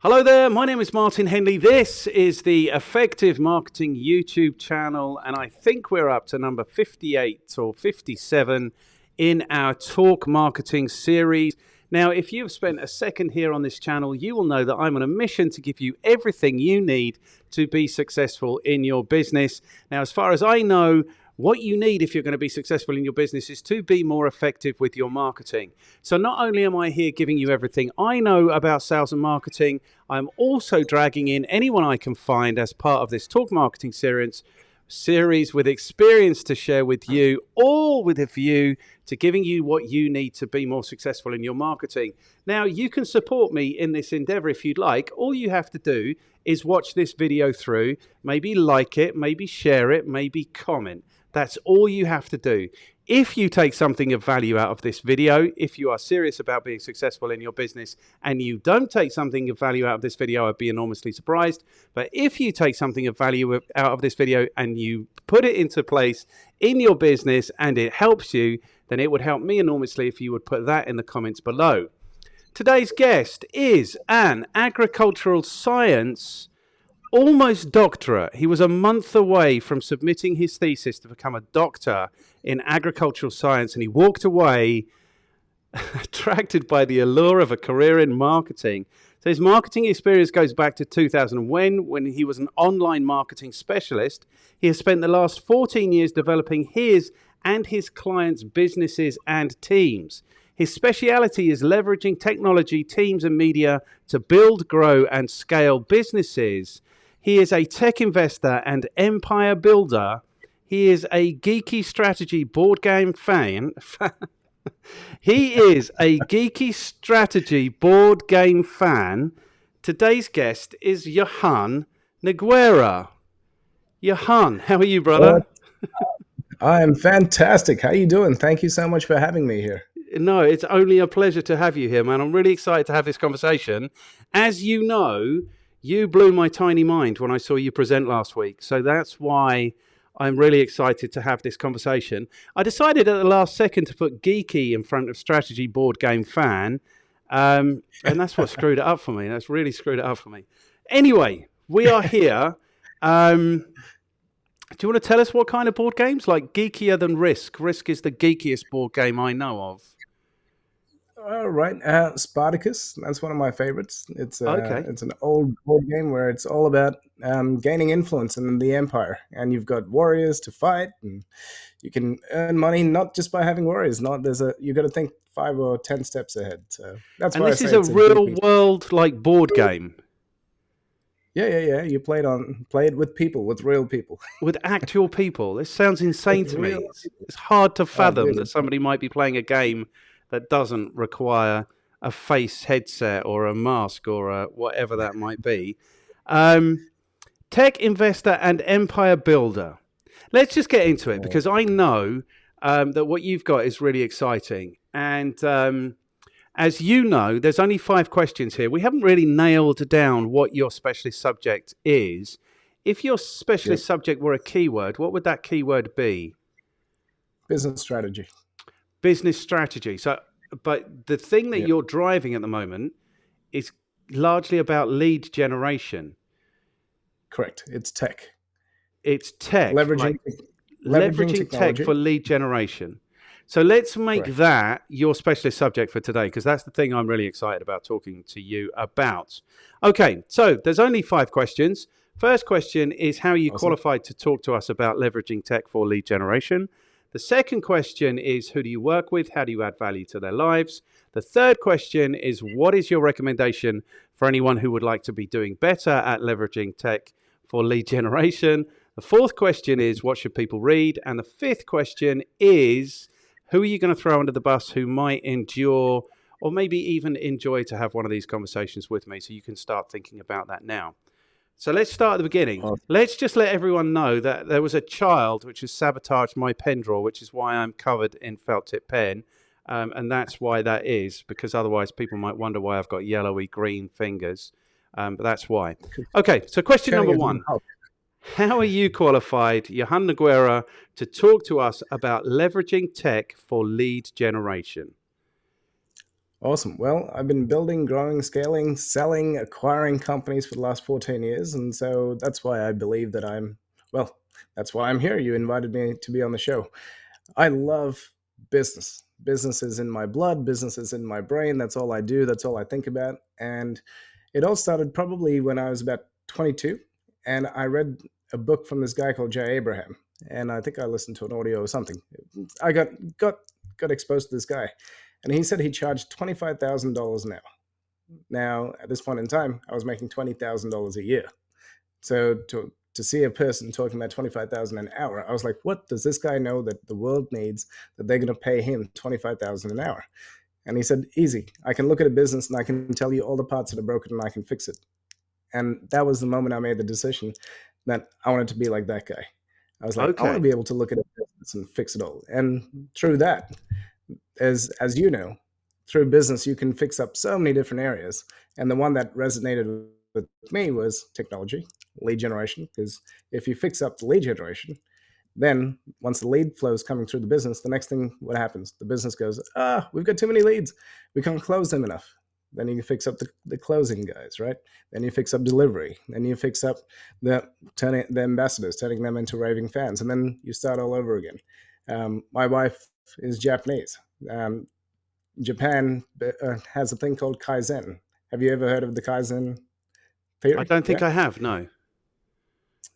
Hello there, my name is Martin Henley. This is the Effective Marketing YouTube channel, and I think we're up to number 58 or 57 in our Talk Marketing series. Now, if you've spent a second here on this channel, you will know that I'm on a mission to give you everything you need to be successful in your business. Now, as far as I know, what you need if you're going to be successful in your business is to be more effective with your marketing. So not only am I here giving you everything I know about sales and marketing, I'm also dragging in anyone I can find as part of this Talk Marketing series with experience to share with you, all with a view to giving you what you need to be more successful in your marketing. Now, you can support me in this endeavor if you'd like. All you have to do is watch this video through, maybe like it, maybe share it, maybe comment. That's all you have to do. If you take something of value out of this video, if you are serious about being successful in your business and you don't take something of value out of this video, I'd be enormously surprised. But if you take something of value out of this video and you put it into place in your business and it helps you, then it would help me enormously if you would put that in the comments below. Today's guest is an agricultural science almost doctorate. He was a month away from submitting his thesis to become a doctor in agricultural science, and he walked away attracted by the allure of a career in marketing. So his marketing experience goes back to 2001 when he was an online marketing specialist. He has spent the last 14 years developing his and his clients' businesses and teams. His speciality is leveraging technology, teams, and media to build, grow, and scale businesses. He is a tech investor and empire builder. He is a geeky strategy board game fan. He is a geeky strategy board game fan. Today's guest is Johann Nogueira. Johann, how are you, brother? I am fantastic. How you doing? Thank you so much for having me here. No, it's only a pleasure to have you here, man. I'm really excited to have this conversation. As you know, you blew my tiny mind when I saw you present last week. So that's why I'm really excited to have this conversation. I decided at the last second to put geeky in front of strategy board game fan. And that's what screwed it up for me. That's really screwed it up for me. Anyway, we are here. Do you want to tell us what kind of board games? Like geekier than Risk. Risk is the geekiest board game I know of. All right, Spartacus. That's one of my favorites. It's Okay. it's an old board game where it's all about gaining influence in the empire, and you've got warriors to fight, and you can earn money not just by having warriors. You got to think 5 or 10 steps ahead. So that's why this is a real world like board game. Yeah. You play it with people, with real people, with actual people. This sounds insane to me. It's hard to fathom that somebody might be playing a game that doesn't require a face headset or a mask or whatever that might be. Tech investor and empire builder. Let's just get into it because I know that what you've got is really exciting. And as you know, there's only 5 questions here. We haven't really nailed down what your specialist subject is. If your specialist subject were a keyword, what would that keyword be? Business strategy. Business strategy. So, but the thing that you're driving at the moment is largely about lead generation. Correct. It's tech. It's tech. Leveraging tech for lead generation. So let's make that your specialist subject for today, because that's the thing I'm really excited about talking to you about. Okay, so there's only 5 questions. First question is how you qualified to talk to us about leveraging tech for lead generation. The second question is, who do you work with? How do you add value to their lives? The third question is, what is your recommendation for anyone who would like to be doing better at leveraging tech for lead generation? The fourth question is, what should people read? And the fifth question is, who are you going to throw under the bus who might endure or maybe even enjoy to have one of these conversations with me? So you can start thinking about that now. So let's start at the beginning. Let's just let everyone know that there was a child which has sabotaged my pen drawer, which is why I'm covered in felt tip pen. And that's why that is, because otherwise people might wonder why I've got yellowy green fingers. But that's why. Okay, so question number 1. How are you qualified, Johan Nogueira, to talk to us about leveraging tech for lead generation? Awesome. Well, I've been building, growing, scaling, selling, acquiring companies for the last 14 years. And so that's why I believe that well, that's why I'm here. You invited me to be on the show. I love business. Business is in my blood, business is in my brain. That's all I do, that's all I think about. And it all started probably when I was about 22. And I read a book from this guy called Jay Abraham. And I think I listened to an audio or something. I got exposed to this guy. And he said he charged $25,000 an hour. Now, at this point in time, I was making $20,000 a year. So to see a person talking about 25,000 an hour, I was like, what does this guy know that the world needs that they're going to pay him 25,000 an hour? And he said, easy. I can look at a business and I can tell you all the parts that are broken and I can fix it. And that was the moment I made the decision that I wanted to be like that guy. I was like, I want to Okay. be able to look at a business and fix it all. And through that, as you know, through business you can fix up so many different areas. And the one that resonated with me was technology, lead generation. Because if you fix up the lead generation, then once the lead flow is coming through the business, the next thing, what happens? The business goes, we've got too many leads. We can't close them enough. Then you can fix up the closing guys, right? Then you fix up delivery. Then you fix up the ambassadors, turning them into raving fans. And then you start all over again. My wife is Japanese. Um, Japan has a thing called Kaizen. Have you ever heard of the Kaizen I theory? don't think Yeah. I have, no.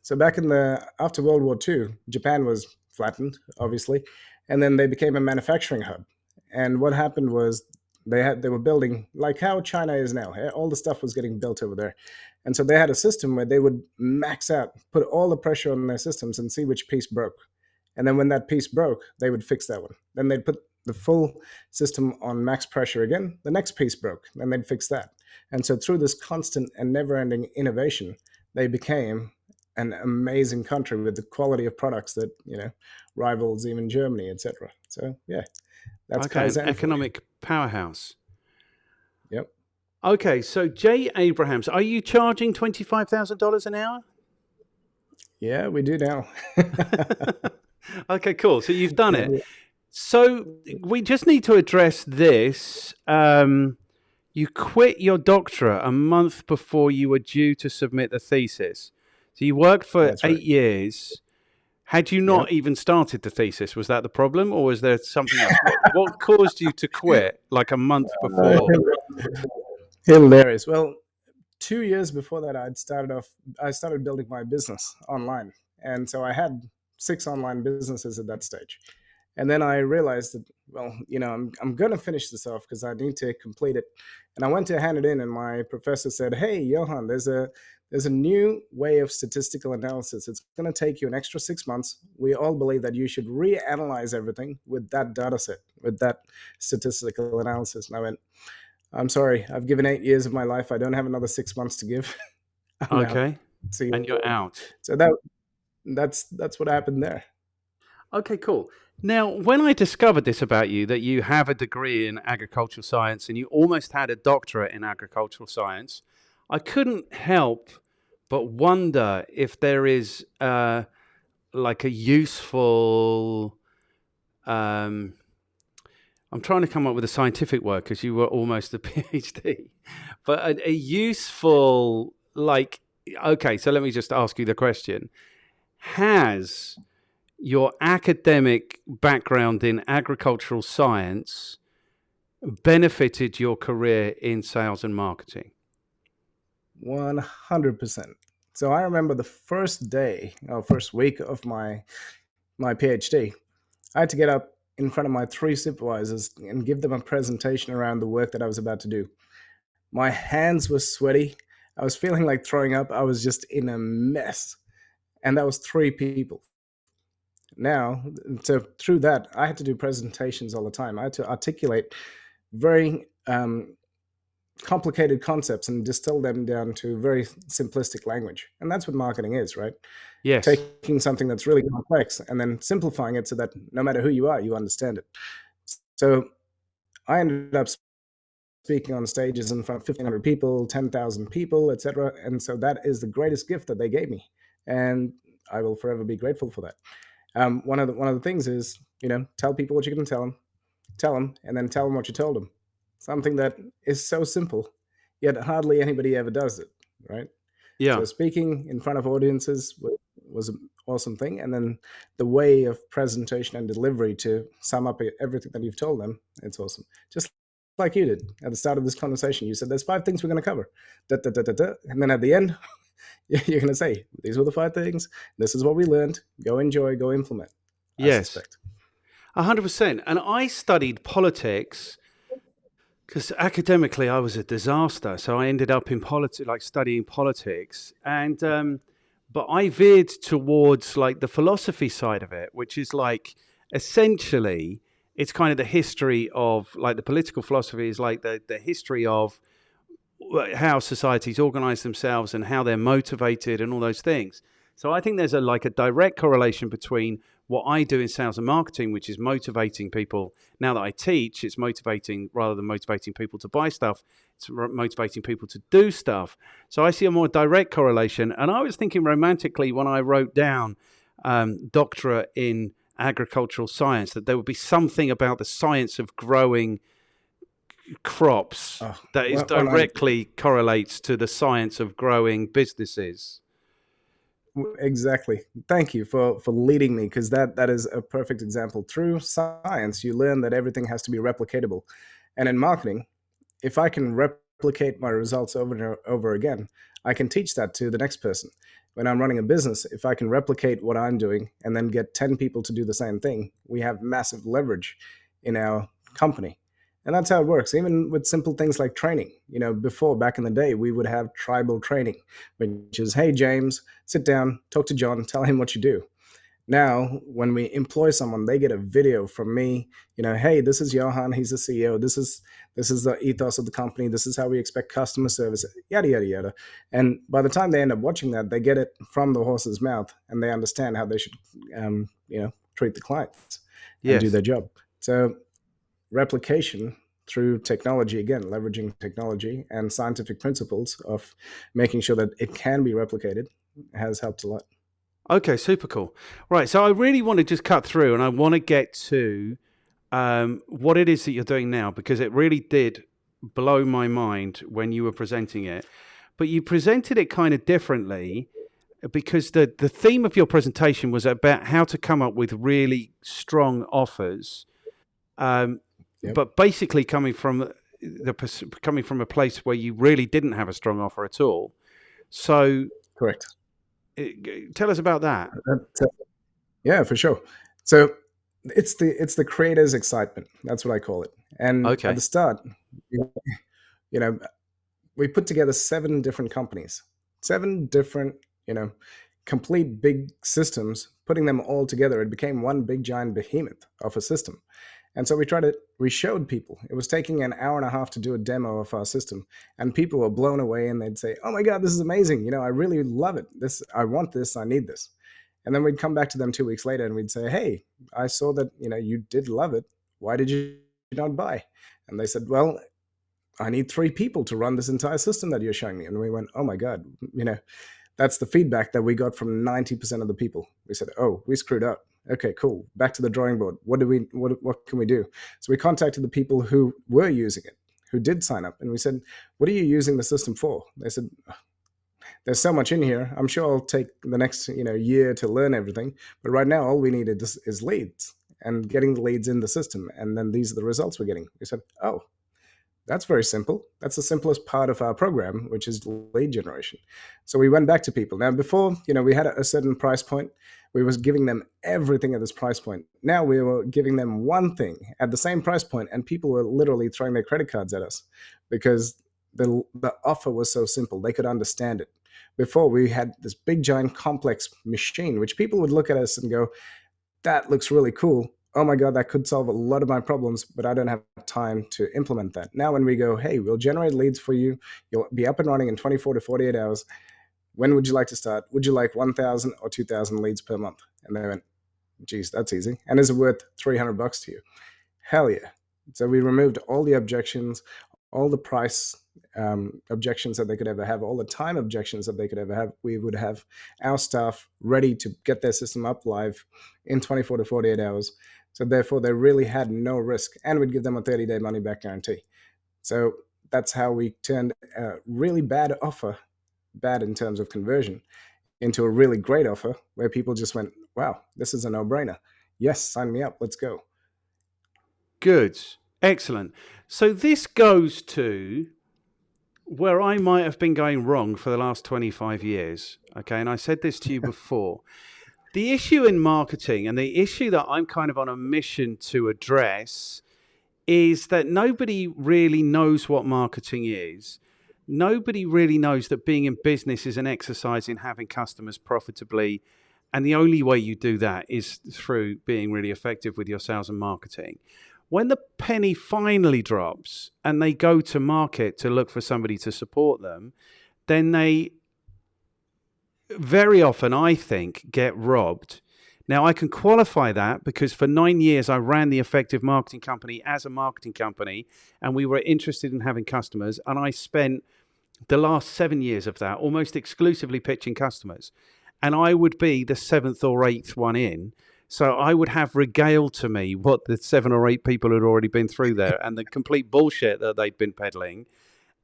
So back in the after World War II, Japan was flattened, obviously, and then they became a manufacturing hub. And what happened was they were building like how China is now. All the stuff was getting built over there, and so they had a system where they would max out, put all the pressure on their systems, and see which piece broke. And then when that piece broke, they would fix that one. Then they'd put the full system on max pressure again. The next piece broke, then they'd fix that. And so through this constant and never-ending innovation, they became an amazing country with the quality of products that rivals even Germany, etc. So yeah, that's Okay, an Kaizen for you. economic powerhouse. Yep. Okay, so Jay Abrahams, are you charging $25,000 an hour? Yeah, we do now. Okay, cool. So you've done it. Yeah. So we just need to address this. You quit your doctorate a month before you were due to submit the thesis. So you worked for That's right. 8 years. Had you Yep. not even started the thesis? Was that the problem, or was there something else? What caused you to quit like a month before? Hilarious. Well, 2 years before that, I started building my business online. And so I had 6 online businesses at that stage. And then I realized that, well, I'm going to finish this off because I need to complete it. And I went to hand it in, and my professor said, hey, Johan, there's a new way of statistical analysis. It's going to take you an extra 6 months. We all believe that you should reanalyze everything with that data set, with that statistical analysis. And I went, I'm sorry, I've given 8 years of my life. I don't have another 6 months to give. I'm out. Okay, See you and you're later. out. So that's what happened there. Okay, cool. Now, when I discovered this about you, that you have a degree in agricultural science and you almost had a doctorate in agricultural science, I couldn't help but wonder if there is like a useful. Um, I'm trying to come up with a scientific word because you were almost a PhD, but a useful, like, okay, so let me just ask you the question. Has your academic background in agricultural science benefited your career in sales and marketing? 100%. So I remember the first day or first week of my PhD. I had to get up in front of my 3 supervisors and give them a presentation around the work that I was about to do. My hands were sweaty. I was feeling like throwing up. I was just in a mess. And that was 3 people. Now, so through that, I had to do presentations all the time. I had to articulate very complicated concepts and distill them down to very simplistic language. And that's what marketing is, right? Yes. Taking something that's really complex and then simplifying it so that no matter who you are, you understand it. So I ended up speaking on stages in front of 1,500 people, 10,000 people, etc. And so that is the greatest gift that they gave me. And I will forever be grateful for that. One of the things is, tell people what you're going to tell them, and then tell them what you told them. something that is so simple, yet hardly anybody ever does it, right? Yeah. So speaking in front of audiences was an awesome thing, and then the way of presentation and delivery to sum up everything that you've told them, it's awesome. Just like you did at the start of this conversation, you said there's 5 things we're going to cover, da, da, da, da, da. And then at the end, you're going to say these were the 5 things. This is what we learned. Go enjoy. Go implement. I Yes. suspect. 100%. And I studied politics because academically I was a disaster. So I ended up in politics, like studying politics. And, but I veered towards like the philosophy side of it, which is like essentially it's kind of the history of like the political philosophy is like the history of how societies organize themselves and how they're motivated and all those things. So I think there's a direct correlation between what I do in sales and marketing, which is motivating people. Now that I teach, it's motivating rather than motivating people to buy stuff. It's motivating people to do stuff. So I see a more direct correlation. And I was thinking romantically when I wrote down doctorate in agricultural science, that there would be something about the science of growing crops that is directly correlates to the science of growing businesses. Exactly. Thank you for leading me, because that is a perfect example. Through science, you learn that everything has to be replicatable, and in marketing, if I can replicate my results over and over again, I can teach that to the next person. When I'm running a business, if I can replicate what I'm doing and then get 10 people to do the same thing, we have massive leverage in our company. And that's how it works. Even with simple things like training. Before, back in the day, we would have tribal training, which is, hey, James, sit down, talk to John, tell him what you do. Now, when we employ someone, they get a video from me. Hey, this is Johan. He's the CEO. This is the ethos of the company. This is how we expect customer service. Yada yada yada. And by the time they end up watching that, they get it from the horse's mouth, and they understand how they should, treat the clients and do Yes. their job. So, replication through technology, again, leveraging technology and scientific principles of making sure that it can be replicated, has helped a lot. Okay, super cool. Right, so I really want to just cut through and I want to get to what it is that you're doing now, because it really did blow my mind when you were presenting it. But you presented it kind of differently, because the theme of your presentation was about how to come up with really strong offers, Yep. but basically coming from a place where you really didn't have a strong offer at all. So Correct. tell us about that. Yeah, for sure. So it's the creator's excitement. That's what I call it. And at Okay. the start, you know, we put together 7 different companies, 7 different, complete big systems. Putting them all together, it became one big giant behemoth of a system. And so we showed people. It was taking an hour and a half to do a demo of our system, and people were blown away, and they'd say, "Oh my God, this is amazing! I really love it. I want this. I need this." And then we'd come back to them 2 weeks later, and we'd say, "Hey, I saw that you did love it. Why did you not buy?" And they said, "Well, I need 3 people to run this entire system that you're showing me." And we went, "Oh my God, that's the feedback that we got from 90% of the people." We said, "Oh, we screwed up. Okay, cool. Back to the drawing board. What can we do?" So we contacted the people who were using it, who did sign up, and we said, "What are you using the system for?" They said, "There's so much in here. I'm sure I'll take the next year to learn everything, but right now all we need is leads and getting the leads in the system, and then these are the results we're getting." We said, "Oh, that's very simple. That's the simplest part of our program, which is lead generation." So we went back to people. Now, before, we had a certain price point. We was giving them everything at this price point. Now we were giving them one thing at the same price point, and people were literally throwing their credit cards at us because the offer was so simple. They could understand it. Before, we had this big, giant, complex machine, which people would look at us and go, "That looks really cool. Oh my God, that could solve a lot of my problems, but I don't have time to implement that." Now, when we go, "Hey, we'll generate leads for you. You'll be up and running in 24 to 48 hours. When would you like to start? Would you like 1,000 or 2,000 leads per month?" And they went, "Geez, that's easy. And is it worth $300 to you?" Hell yeah. So we removed all the objections, all the price objections that they could ever have, all the time objections that they could ever have. We would have our staff ready to get their system up live in 24 to 48 hours. So therefore, they really had no risk, and we'd give them a 30-day money back guarantee. So that's how we turned a really bad offer, bad in terms of conversion, into a really great offer where people just went, wow, this is a no brainer. Yes, sign me up. Let's go. Good. Excellent. So this goes to where I might have been going wrong for the last 25 years. Okay. And I said this to you before. The issue in marketing, and the issue that I'm kind of on a mission to address, is that nobody really knows what marketing is. Nobody really knows that being in business is an exercise in having customers profitably. And the only way you do that is through being really effective with your sales and marketing. When the penny finally drops and they go to market to look for somebody to support them, then they very often, I think, get robbed. Now, I can qualify that because for 9 years, I ran the Effective Marketing Company as a marketing company, and we were interested in having customers. And I spent the last 7 years of that almost exclusively pitching customers. And I would be the seventh or eighth one in. So I would have regaled to me what the 7 or 8 people had already been through there and the complete bullshit that they'd been peddling.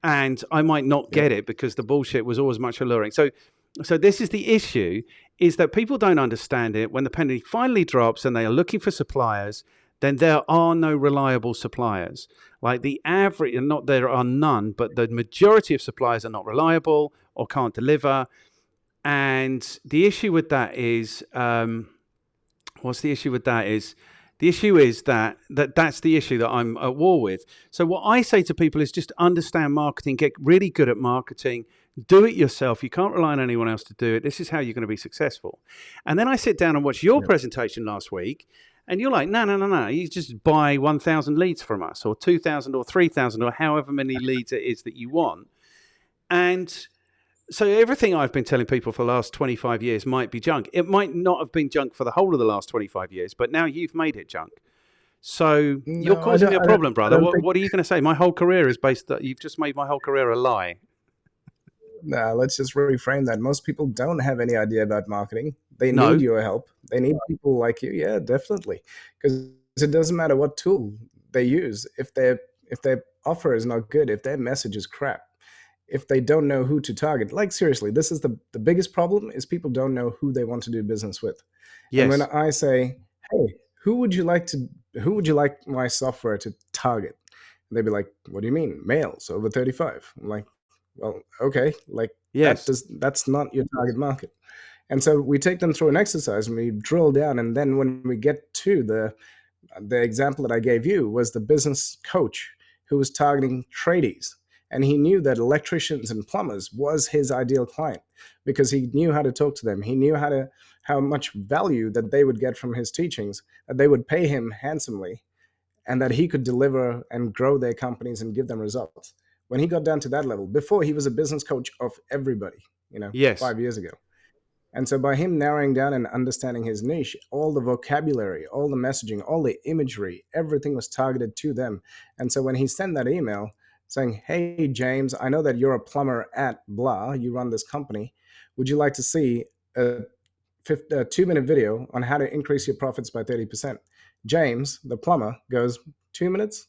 And I might not get it because the bullshit was always much alluring. So this is the issue, is that people don't understand it. When the penny finally drops and they are looking for suppliers, then there are no reliable suppliers. Like the average, and not there are none, but the majority of suppliers are not reliable or can't deliver. And the issue with that is, what's the issue with that is, the issue is that's the issue that I'm at war with. So what I say to people is just understand marketing, get really good at marketing, do it yourself. You can't rely on anyone else to do it. This is how you're going to be successful. And then I sit down and watch your presentation last week, and you're like, no. You just buy 1,000 leads from us, or 2,000 or 3,000, or however many leads it is that you want. And so everything I've been telling people for the last 25 years might be junk. It might not have been junk for the whole of the last 25 years, but now you've made it junk. So you're causing me a problem, brother. What are you going to say? My whole career is based that you've just made my whole career a lie. Nah, let's just reframe that. Most people don't have any idea about marketing. They need your help. They need people like you. Yeah, definitely. Because it doesn't matter what tool they use. If their offer is not good, if their message is crap, if they don't know who to target, like seriously, this is the biggest problem is people don't know who they want to do business with. Yes. And when I say, hey, who would you like my software to target? And they'd be like, what do you mean? Males over 35. I'm like, well, okay, like Yes. that's not your target market. And so we take them through an exercise and we drill down. And then when we get to the example that I gave you was the business coach who was targeting tradies. And he knew that electricians and plumbers was his ideal client because he knew how to talk to them. He knew how much value that they would get from his teachings, that they would pay him handsomely, and that he could deliver and grow their companies and give them results. When he got down to that level, before he was a business coach of everybody, Yes. 5 years ago. And so by him narrowing down and understanding his niche, all the vocabulary, all the messaging, all the imagery, everything was targeted to them. And so when he sent that email saying, hey, James, I know that you're a plumber at blah, you run this company. Would you like to see a 2-minute video on how to increase your profits by 30%? James, the plumber, goes, 2 minutes,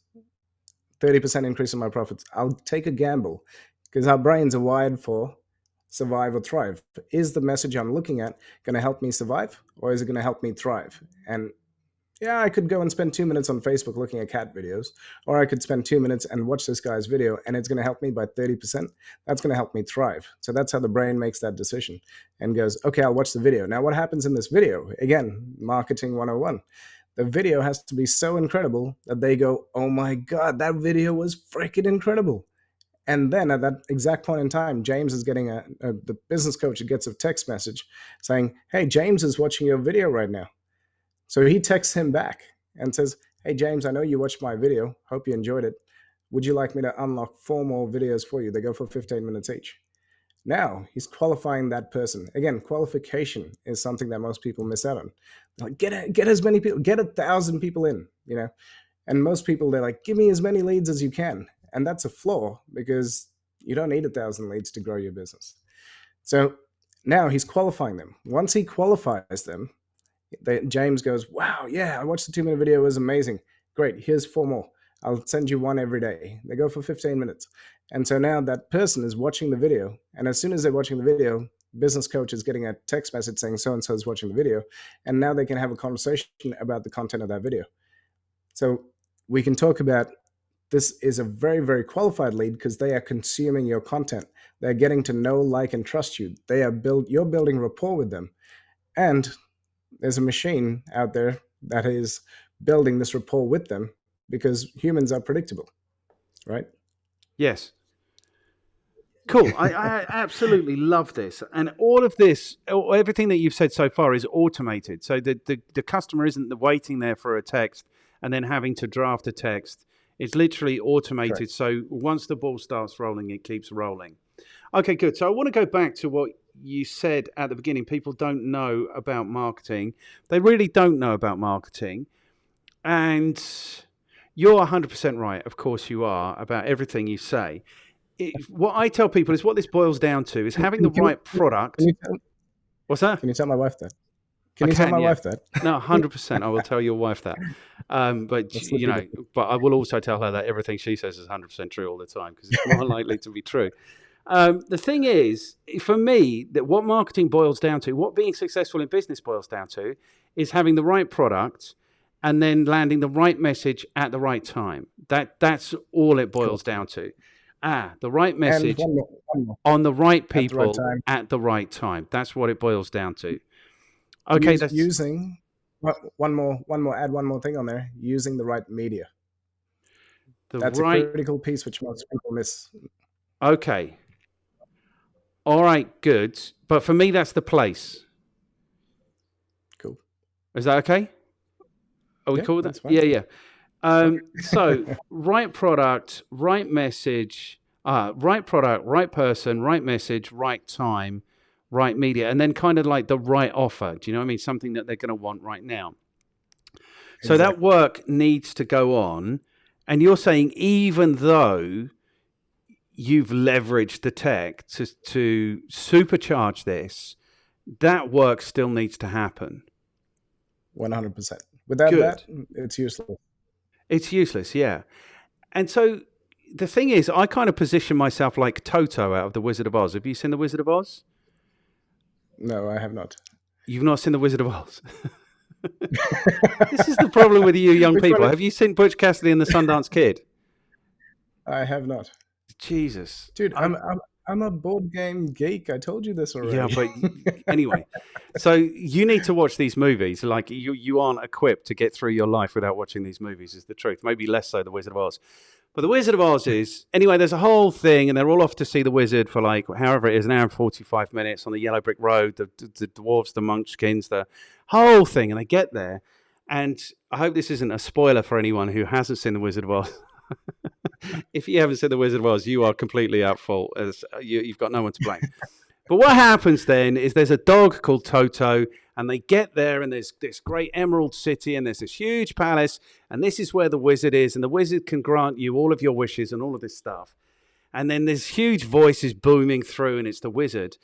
30% increase in my profits. I'll take a gamble because our brains are wired for survive or thrive. Is the message I'm looking at going to help me survive, or is it going to help me thrive? And yeah, I could go and spend 2 minutes on Facebook looking at cat videos, or I could spend 2 minutes and watch this guy's video and it's going to help me by 30%. That's going to help me thrive. So that's how the brain makes that decision and goes, okay, I'll watch the video. Now, what happens in this video? Again, marketing 101. The video has to be so incredible that they go, oh my God, that video was freaking incredible. And then at that exact point in time, James is getting the business coach gets a text message saying, hey, James is watching your video right now. So he texts him back and says, hey, James, I know you watched my video. Hope you enjoyed it. Would you like me to unlock 4 more videos for you? They go for 15 minutes each. Now he's qualifying that person. Again, qualification is something that most people miss out on. They're like, get as many people, get 1,000 people in, And most people, they're like, give me as many leads as you can. And that's a flaw because you don't need 1,000 leads to grow your business. So now he's qualifying them. Once he qualifies them, James goes, wow, yeah, I watched the 2-minute video. It was amazing. Great. Here's 4 more. I'll send you one every day. They go for 15 minutes. And so now that person is watching the video. And as soon as they're watching the video, business coach is getting a text message saying so-and-so is watching the video. And now they can have a conversation about the content of that video. So we can talk about, this is a very, very qualified lead because they are consuming your content. They're getting to know, like, and trust you. You're building rapport with them. And there's a machine out there that is building this rapport with them because humans are predictable, right? Yes. Cool. I absolutely love this. And all of this, everything that you've said so far is automated. So the customer isn't waiting there for a text and then having to draft a text. It's literally automated. Correct. So once the ball starts rolling, it keeps rolling. Okay, good. So I want to go back to what you said at the beginning. People don't know about marketing. They really don't know about marketing. And you're 100% right. Of course you are, about everything you say. What I tell people is what this boils down to is having the right product. What's that? Can you tell my wife that? Can you tell my wife that? No, 100%. I will tell your wife that. But but I will also tell her that everything she says is 100% true all the time because it's more likely to be true. The thing is, for me, that what marketing boils down to, what being successful in business boils down to, is having the right product and then landing the right message at the right time. That's all it boils down to. The right message one more. On the right people at the right time. That's what it boils down to. Okay, add one more thing on there. Using the right media. That's a critical piece which most people miss. Okay. All right, good. But for me, that's the place. Cool. Is that okay? Are we cool with that? Yeah. So right product, right message, right product, right person, right message, right time, right media, and then kind of like the right offer. Do you know what I mean? Something that they're going to want right now. So that work needs to go on. And you're saying even though you've leveraged the tech to supercharge this, that work still needs to happen. 100%. Without that, it's useless. It's useless, yeah. And so the thing is, I kind of position myself like Toto out of The Wizard of Oz. Have you seen The Wizard of Oz? No, I have not. You've not seen The Wizard of Oz? This is the problem with you young people. Have you seen Butch Cassidy and the Sundance Kid? I have not. Jesus. Dude, I'm a board game geek. I told you this already. Yeah, but anyway. So you need to watch these movies. Like you aren't equipped to get through your life without watching these movies, is the truth. Maybe less so The Wizard of Oz. But The Wizard of Oz is, anyway, there's a whole thing, and they're all off to see the wizard for like, however it is, an hour and 45 minutes on the yellow brick road, the dwarves, the munchkins, the whole thing. And they get there, and I hope this isn't a spoiler for anyone who hasn't seen The Wizard of Oz. If you haven't seen The Wizard of Oz, you are completely at fault. You've got no one to blame. But what happens then is there's a dog called Toto, and they get there, and there's this great emerald city, and there's this huge palace, and this is where the wizard is, and the wizard can grant you all of your wishes and all of this stuff. And then there's huge voices booming through, and it's the wizard.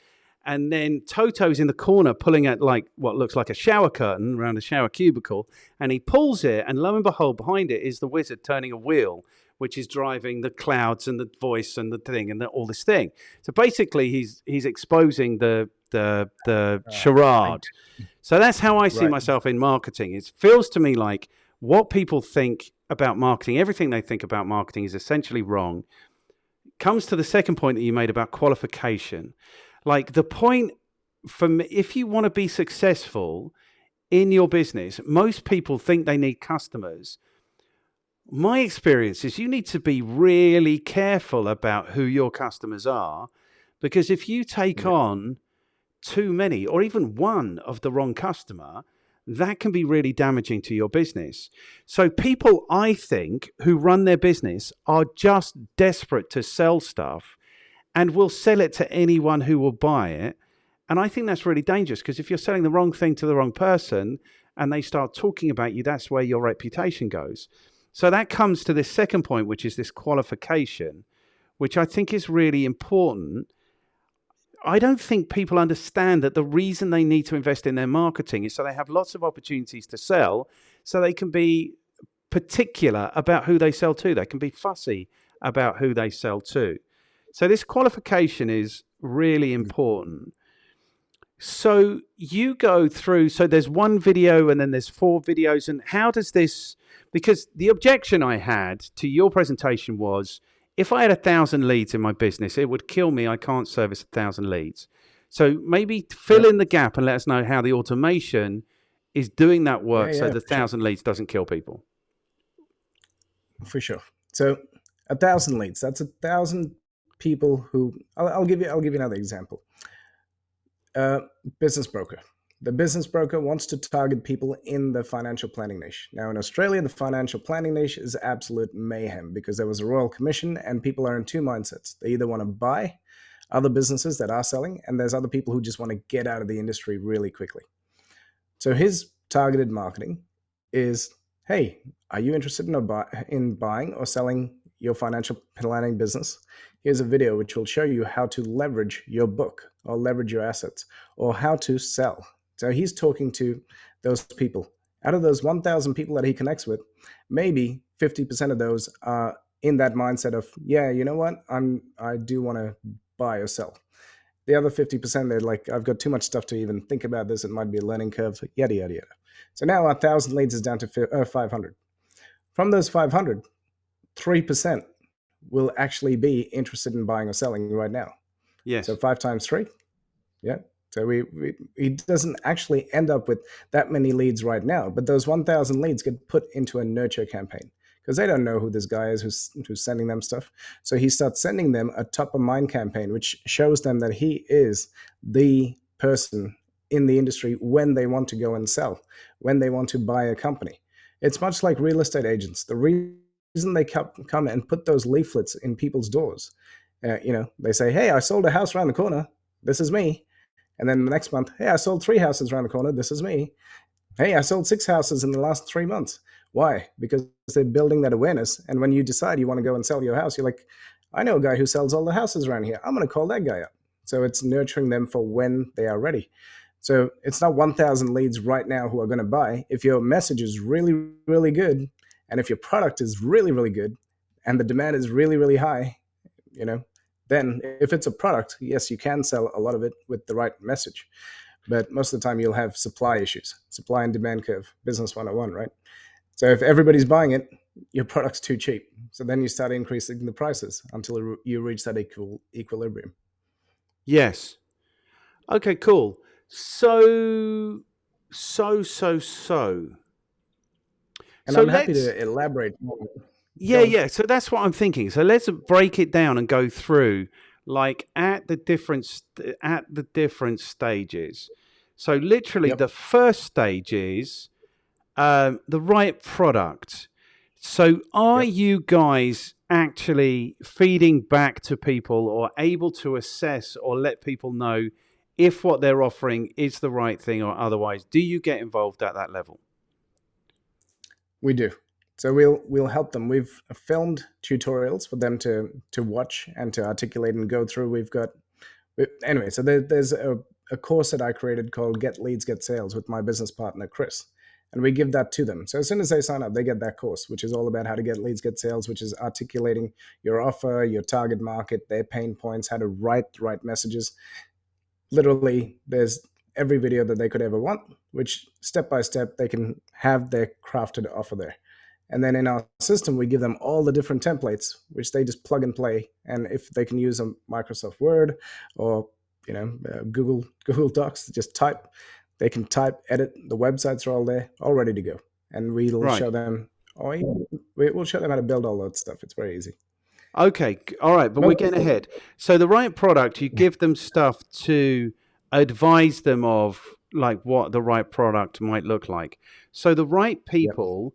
And then Toto's in the corner pulling at like what looks like a shower curtain around a shower cubicle, and he pulls it, and lo and behold, behind it is the wizard turning a wheel, which is driving the clouds and the voice and the thing and all this thing. So basically, he's exposing the charade. So that's how I see myself in marketing. It feels to me like what people think about marketing, everything they think about marketing is essentially wrong. Comes to the second point that you made about qualification. Like the point for me, if you want to be successful in your business, most people think they need customers. My experience is you need to be really careful about who your customers are, because if you take on too many or even one of the wrong customer, that can be really damaging to your business. So people, I think, who run their business are just desperate to sell stuff and will sell it to anyone who will buy it. And I think that's really dangerous, because if you're selling the wrong thing to the wrong person and they start talking about you, that's where your reputation goes. So that comes to this second point, which is this qualification, which I think is really important. I don't think people understand that the reason they need to invest in their marketing is so they have lots of opportunities to sell, so they can be particular about who they sell to. They can be fussy about who they sell to. So this qualification is really important. So you go through, so there's one video and then there's 4 videos. And how does this, because the objection I had to your presentation was, if I had 1,000 leads in my business, it would kill me. I can't service 1,000 leads. So maybe fill in the gap and let us know how the automation is doing that work so the 1,000 leads doesn't kill people. For sure. So 1,000 leads, that's 1,000 people who, I'll give you another example. Business broker. The business broker wants to target people in the financial planning niche. Now in Australia, the financial planning niche is absolute mayhem because there was a royal commission and people are in 2 mindsets. They either want to buy other businesses that are selling, and there's other people who just want to get out of the industry really quickly. So his targeted marketing is, hey, are you interested in buying or selling your financial planning business? Here's a video which will show you how to leverage your book or leverage your assets or how to sell. So he's talking to those people. Out of those 1,000 people that he connects with, maybe 50% of those are in that mindset of, yeah, you know what, I do want to buy or sell. The other 50%, they're like, I've got too much stuff to even think about this. It might be a learning curve, yada, yada, yada. So now our 1,000 leads is down to 500. From those 500, 3% will actually be interested in buying or selling right now. Yes. So 5 times 3, yeah. So he doesn't actually end up with that many leads right now, but those 1,000 leads get put into a nurture campaign because they don't know who this guy is who's sending them stuff. So he starts sending them a top of mind campaign, which shows them that he is the person in the industry when they want to go and sell, when they want to buy a company. It's much like real estate agents. The reason they come and put those leaflets in people's doors, they say, hey, I sold a house around the corner. This is me. And then the next month, hey, I sold 3 houses around the corner. This is me. Hey, I sold 6 houses in the last 3 months. Why? Because they're building that awareness. And when you decide you want to go and sell your house, you're like, I know a guy who sells all the houses around here. I'm going to call that guy up. So it's nurturing them for when they are ready. So it's not 1,000 leads right now who are going to buy. If your message is really, really good, and if your product is really, really good, and the demand is really, really high, then if it's a product, yes, you can sell a lot of it with the right message. But most of the time you'll have supply issues, supply and demand curve, business 101, right? So if everybody's buying it, your product's too cheap. So then you start increasing the prices until you reach that equilibrium. Yes. Okay, cool. So. And I'm happy to elaborate more. Yeah. So that's what I'm thinking. So let's break it down and go through like at the different stages. So literally the first stage is the right product. So are you guys actually feeding back to people or able to assess or let people know if what they're offering is the right thing or otherwise? Do you get involved at that level? We do. So we'll help them. We've filmed tutorials for them to watch and to articulate and go through. Anyway, so there's a course that I created called Get Leads, Get Sales with my business partner, Chris. And we give that to them. So as soon as they sign up, they get that course, which is all about how to get leads, get sales, which is articulating your offer, your target market, their pain points, how to write the right messages. Literally, there's every video that they could ever want, which step by step, they can have their crafted offer there. And then in our system, we give them all the different templates, which they just plug and play. And if they can use a Microsoft Word or Google Docs, just type. They can type, edit. The websites are all there, all ready to go. And we'll show them. We'll show them how to build all that stuff. It's very easy. Okay, all right, but we're getting ahead. So the right product, you give them stuff to advise them of like what the right product might look like. So the right people.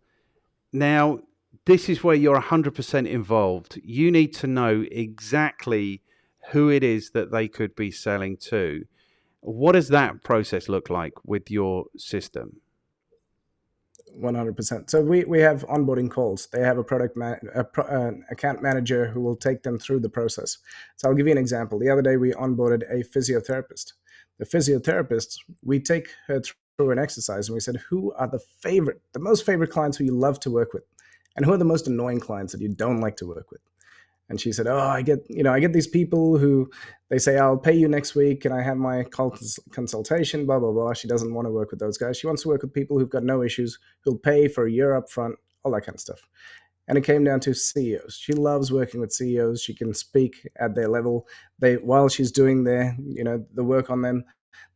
Now, this is where you're 100% involved. You need to know exactly who it is that they could be selling to. What does that process look like with your system? 100%. So we have onboarding calls. They have an account manager who will take them through the process. So I'll give you an example. The other day we onboarded a physiotherapist. The physiotherapist, we take her through an exercise and we said, who are the most favorite clients who you love to work with? And who are the most annoying clients that you don't like to work with? And she said, "Oh, I get these people who they say I'll pay you next week, and I have my consultation, blah blah blah." She doesn't want to work with those guys. She wants to work with people who've got no issues, who'll pay for a year up front, all that kind of stuff. And it came down to CEOs. She loves working with CEOs. She can speak at their level. They while she's doing the work on them,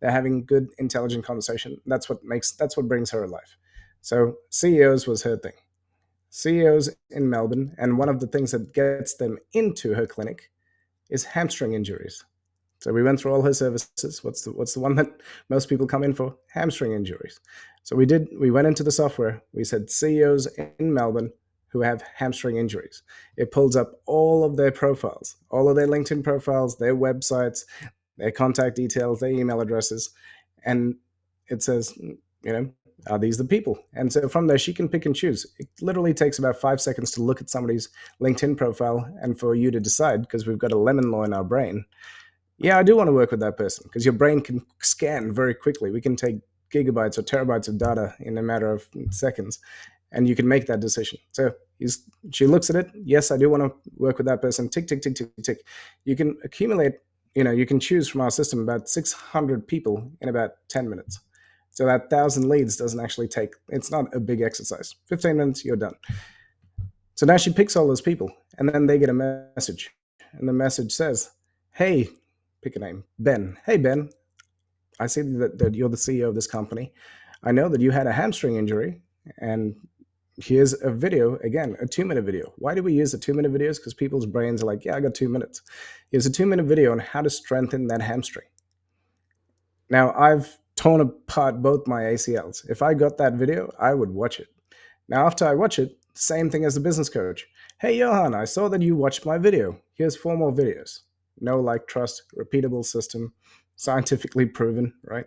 they're having good, intelligent conversation. That's what brings her alive. So CEOs was her thing. CEOs in Melbourne, and one of the things that gets them into her clinic is hamstring injuries. So we went through all her services. What's the one that most people come in for? Hamstring injuries. So we went into the software. We said CEOs in Melbourne who have hamstring injuries. It pulls up all of their profiles, all of their LinkedIn profiles, their websites, their contact details, their email addresses, and it says, are these the people? And so from there, she can pick and choose. It literally takes about 5 seconds to look at somebody's LinkedIn profile and for you to decide, because we've got a lemon law in our brain. Yeah, I do want to work with that person, because your brain can scan very quickly. We can take gigabytes or terabytes of data in a matter of seconds, and you can make that decision. So she looks at it. Yes, I do want to work with that person. Tick, tick, tick, tick, tick. You can accumulate, you can choose from our system about 600 people in about 10 minutes. So that 1,000 leads doesn't actually it's not a big exercise. 15 minutes, you're done. So now she picks all those people, and then they get a message. And the message says, hey, pick a name, Ben. Hey, Ben, I see that you're the CEO of this company. I know that you had a hamstring injury, and here's a video, again, a 2-minute video. Why do we use the 2-minute videos? Because people's brains are like, yeah, I got 2 minutes. Here's a 2-minute video on how to strengthen that hamstring. Now, I've torn apart both my ACLs. If I got that video, I would watch it. Now, after I watch it, same thing as the business coach. Hey, Johan, I saw that you watched my video. Here's 4 more videos. Know, like, trust, repeatable system, scientifically proven, right?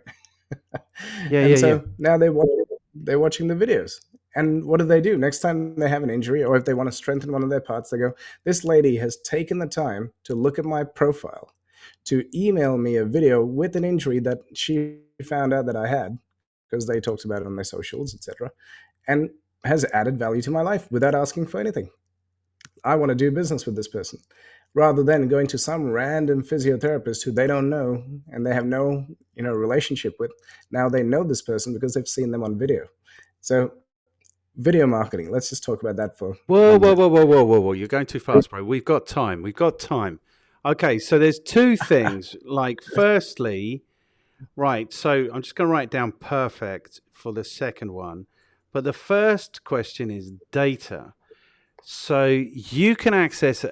Yeah, And yeah, yeah. so now they're watching the videos. And what do? Next time they have an injury, or if they want to strengthen one of their parts, they go, this lady has taken the time to look at my profile, to email me a video with an injury that she found out that I had, because they talked about it on their socials, etc., and has added value to my life without asking for anything. I want to do business with this person, rather than going to some random physiotherapist who they don't know and they have no relationship with. Now they know this person because they've seen them on video. So video marketing, let's just talk about that for Whoa, one whoa, minute. whoa, whoa, whoa, whoa, whoa. You're going too fast, bro. We've got time. We've got time. Okay, so there's 2 things. Like, firstly, right, so I'm just going to write down perfect for the second one. But the first question is data. So you can access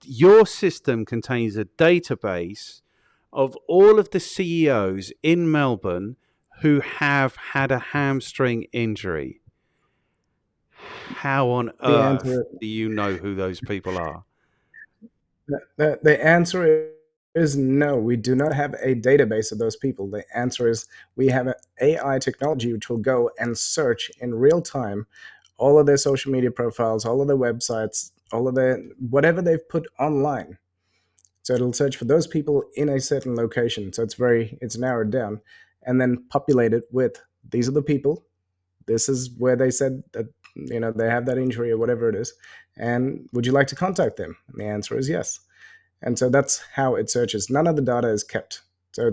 your system contains a database of all of the CEOs in Melbourne who have had a hamstring injury. How on The earth answer do you know who those people are? the answer is no. We do not have a database of those people. The answer is we have an AI technology which will go and search in real time all of their social media profiles, all of their websites, all of their whatever they've put online. So it'll search for those people in a certain location. So it's narrowed down, and then populate it with, these are the people. This is where they said that they have that injury or whatever it is. And would you like to contact them? And the answer is yes. And so that's how it searches. None of the data is kept. So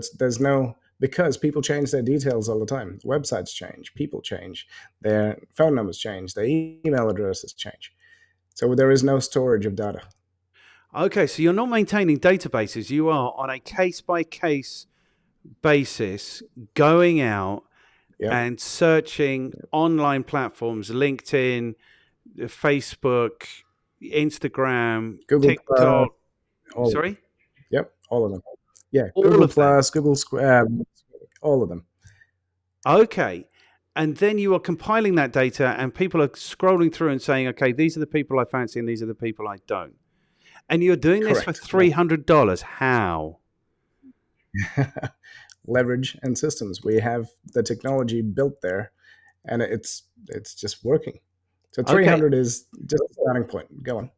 because people change their details all the time. Websites change, people change, their phone numbers change, their email addresses change. So there is no storage of data. Okay, so you're not maintaining databases. You are on a case-by-case basis going out Yep. and searching online platforms, LinkedIn, Facebook, Instagram, Google TikTok. all of them. Sorry? Yep, all of them. Yeah, All Google of them. Plus, Google Square, all of them. Okay. And then you are compiling that data and people are scrolling through and saying, okay, these are the people I fancy and these are the people I don't. And you're doing this for Correct. Yeah. $300. How? Leverage and systems. We have the technology built there, and it's just working. So Okay. 300 is just a starting point. Go on.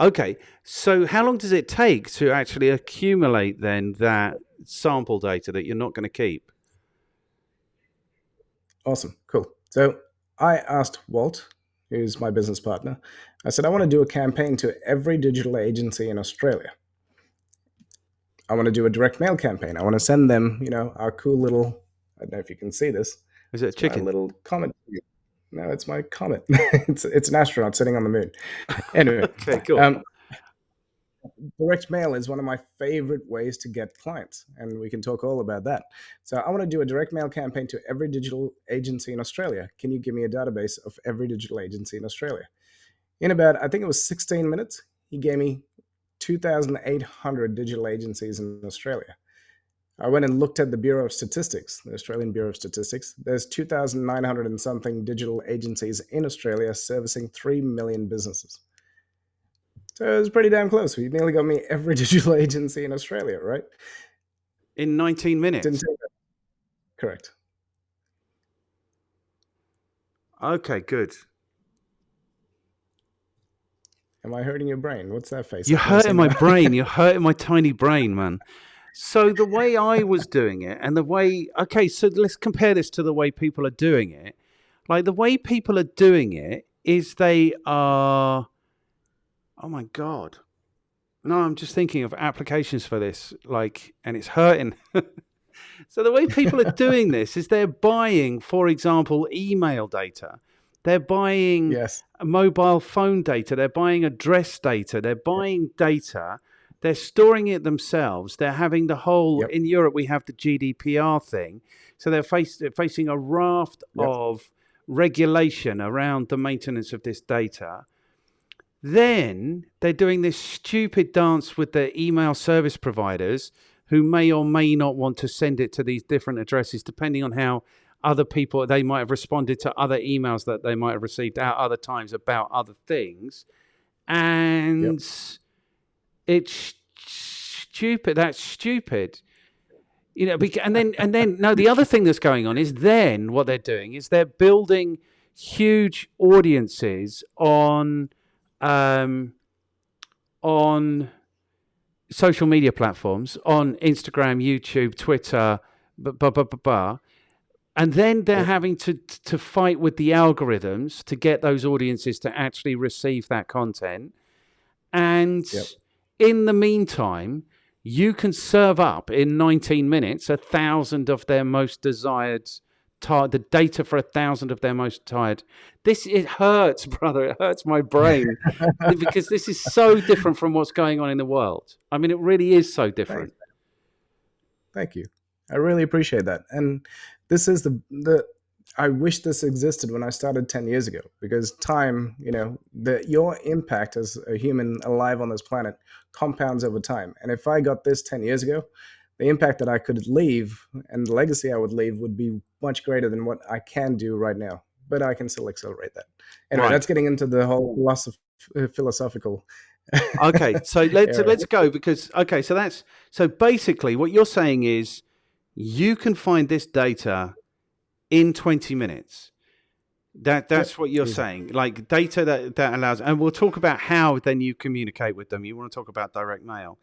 Okay. So how long does it take to actually accumulate then that sample data that you're not going to keep? Awesome. Cool. So I asked Walt, who's my business partner. I said, I want to do a campaign to every digital agency in Australia. I want to do a direct mail campaign. I want to send them, our cool little, I don't know if you can see this. Is it a It's my chicken? little comet. No, it's my comet. It's an astronaut sitting on the moon. Anyway, Okay, cool. direct mail is one of my favorite ways to get clients, and we can talk all about that. So I want to do a direct mail campaign to every digital agency in Australia. Can you give me a database of every digital agency in Australia? In about, I think it was 16 minutes, he gave me 2,800 digital agencies in Australia. I went and looked at the Bureau of Statistics, the Australian Bureau of Statistics. There's 2,900 and something digital agencies in Australia servicing 3 million businesses. So it was pretty damn close. We nearly got me every digital agency in Australia, right? In 19 minutes? Didn't take that. Correct. Okay, good. Am I hurting your brain? What's that face? You're hurting my brain. You're hurting my tiny brain, man. So the way I was doing it and the way, okay, so let's compare this to the way people are doing it. Like the way people are doing it is they are, oh my God. No, I'm just thinking of applications for this, like, and it's hurting. So the way people are doing this is they're buying, for example, email data. They're buying mobile phone data. They're buying address data. They're buying data. They're storing it themselves. They're having the whole, in Europe, we have the GDPR thing. So they're facing a raft of regulation around the maintenance of this data. Then they're doing this stupid dance with the email service providers who may or may not want to send it to these different addresses, depending on how other people, they might have responded to other emails that they might have received at other times about other things. And it's stupid. That's stupid. And then no, the other thing that's going on is then what they're doing is they're building huge audiences on social media platforms, on Instagram, YouTube, Twitter, and then they're having to fight with the algorithms to get those audiences to actually receive that content. And in the meantime, you can serve up in 19 minutes 1,000 of their most desired the data for 1,000 of their most tired. It hurts, brother. It hurts my brain because this is so different from what's going on in the world. I mean, it really is so different. Thank you. I really appreciate that. And this is I wish this existed when I started 10 years ago, because time, your impact as a human alive on this planet compounds over time. And if I got this 10 years ago, the impact that I could leave and the legacy I would leave would be much greater than what I can do right now. But I can still accelerate that. Anyway, that's getting into the whole philosophical. Okay, so let's go because so basically what you're saying is you can find this data in 20 minutes. That's what you're saying. Like data that allows, and we'll talk about how then you communicate with them. You want to talk about direct mail.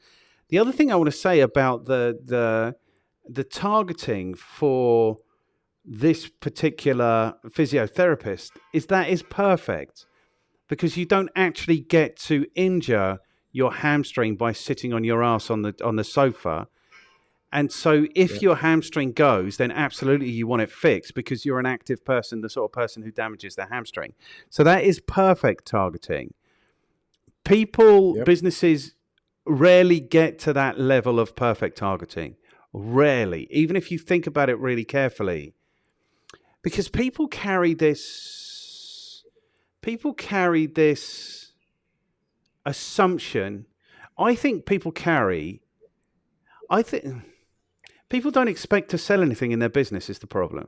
The other thing I want to say about the targeting for this particular physiotherapist is that is perfect because you don't actually get to injure your hamstring by sitting on your ass on the sofa. And so if your hamstring goes, then absolutely you want it fixed because you're an active person, the sort of person who damages their hamstring. So that is perfect targeting. Businesses rarely get to that level of perfect targeting. Rarely. Even if you think about it really carefully. Because people carry this assumption. I think people don't expect to sell anything in their business is the problem.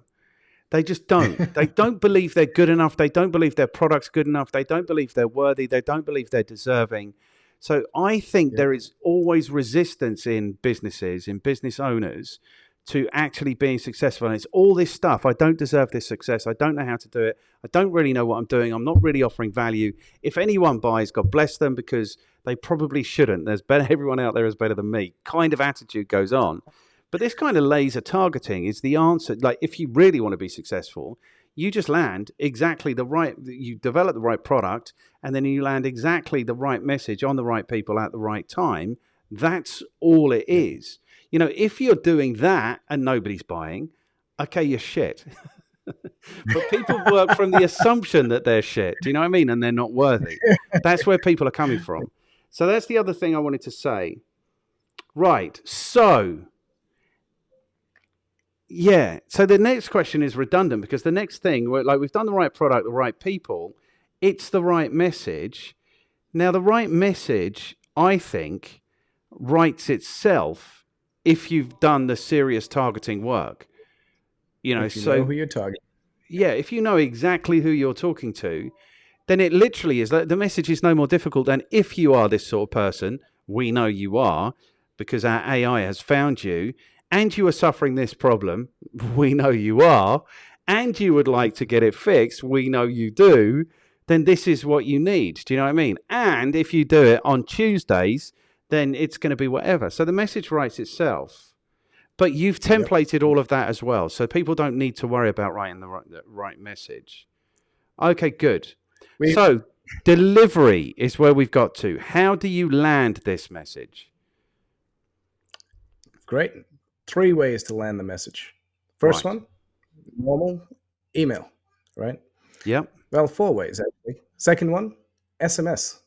They just don't. They don't believe they're good enough. They don't believe their product's good enough. They don't believe they're worthy. They don't believe they're deserving. So I think there is always resistance in businesses, in business owners, to actually being successful. And it's all this stuff. I don't deserve this success. I don't know how to do it. I don't really know what I'm doing. I'm not really offering value. If anyone buys, God bless them, because they probably shouldn't. Everyone out there is better than me. Kind of attitude goes on. But this kind of laser targeting is the answer. Like, if you really want to be successful, You just land exactly the right, you develop the right product, and then you land exactly the right message on the right people at the right time. That's all it Yeah. is. You know, if you're doing that and nobody's buying, okay, you're shit. But people work from the assumption that they're shit. Do you know what I mean? And they're not worthy. That's where people are coming from. So that's the other thing I wanted to say. Right. So, yeah. So the next question is redundant because the next thing, like we've done the right product, the right people, it's the right message. Now, the right message, I think, writes itself if you've done the serious targeting work. You know, If you know so who you're targeting. yeah, if you know exactly who you're talking to, then it literally is that the message is no more difficult than if you are this sort of person, we know you are because our AI has found you and you are suffering this problem, we know you are, and you would like to get it fixed, we know you do, then this is what you need. Do you know what I mean? And if you do it on Tuesdays, then it's going to be whatever. So the message writes itself. But you've templated all of that as well. So people don't need to worry about writing the right message. Okay, good. So delivery is where we've got to. How do you land this message? Great. 3 ways to land the message. First Right. one, normal email, right? Yep. Well, 4 ways actually. Second one, SMS.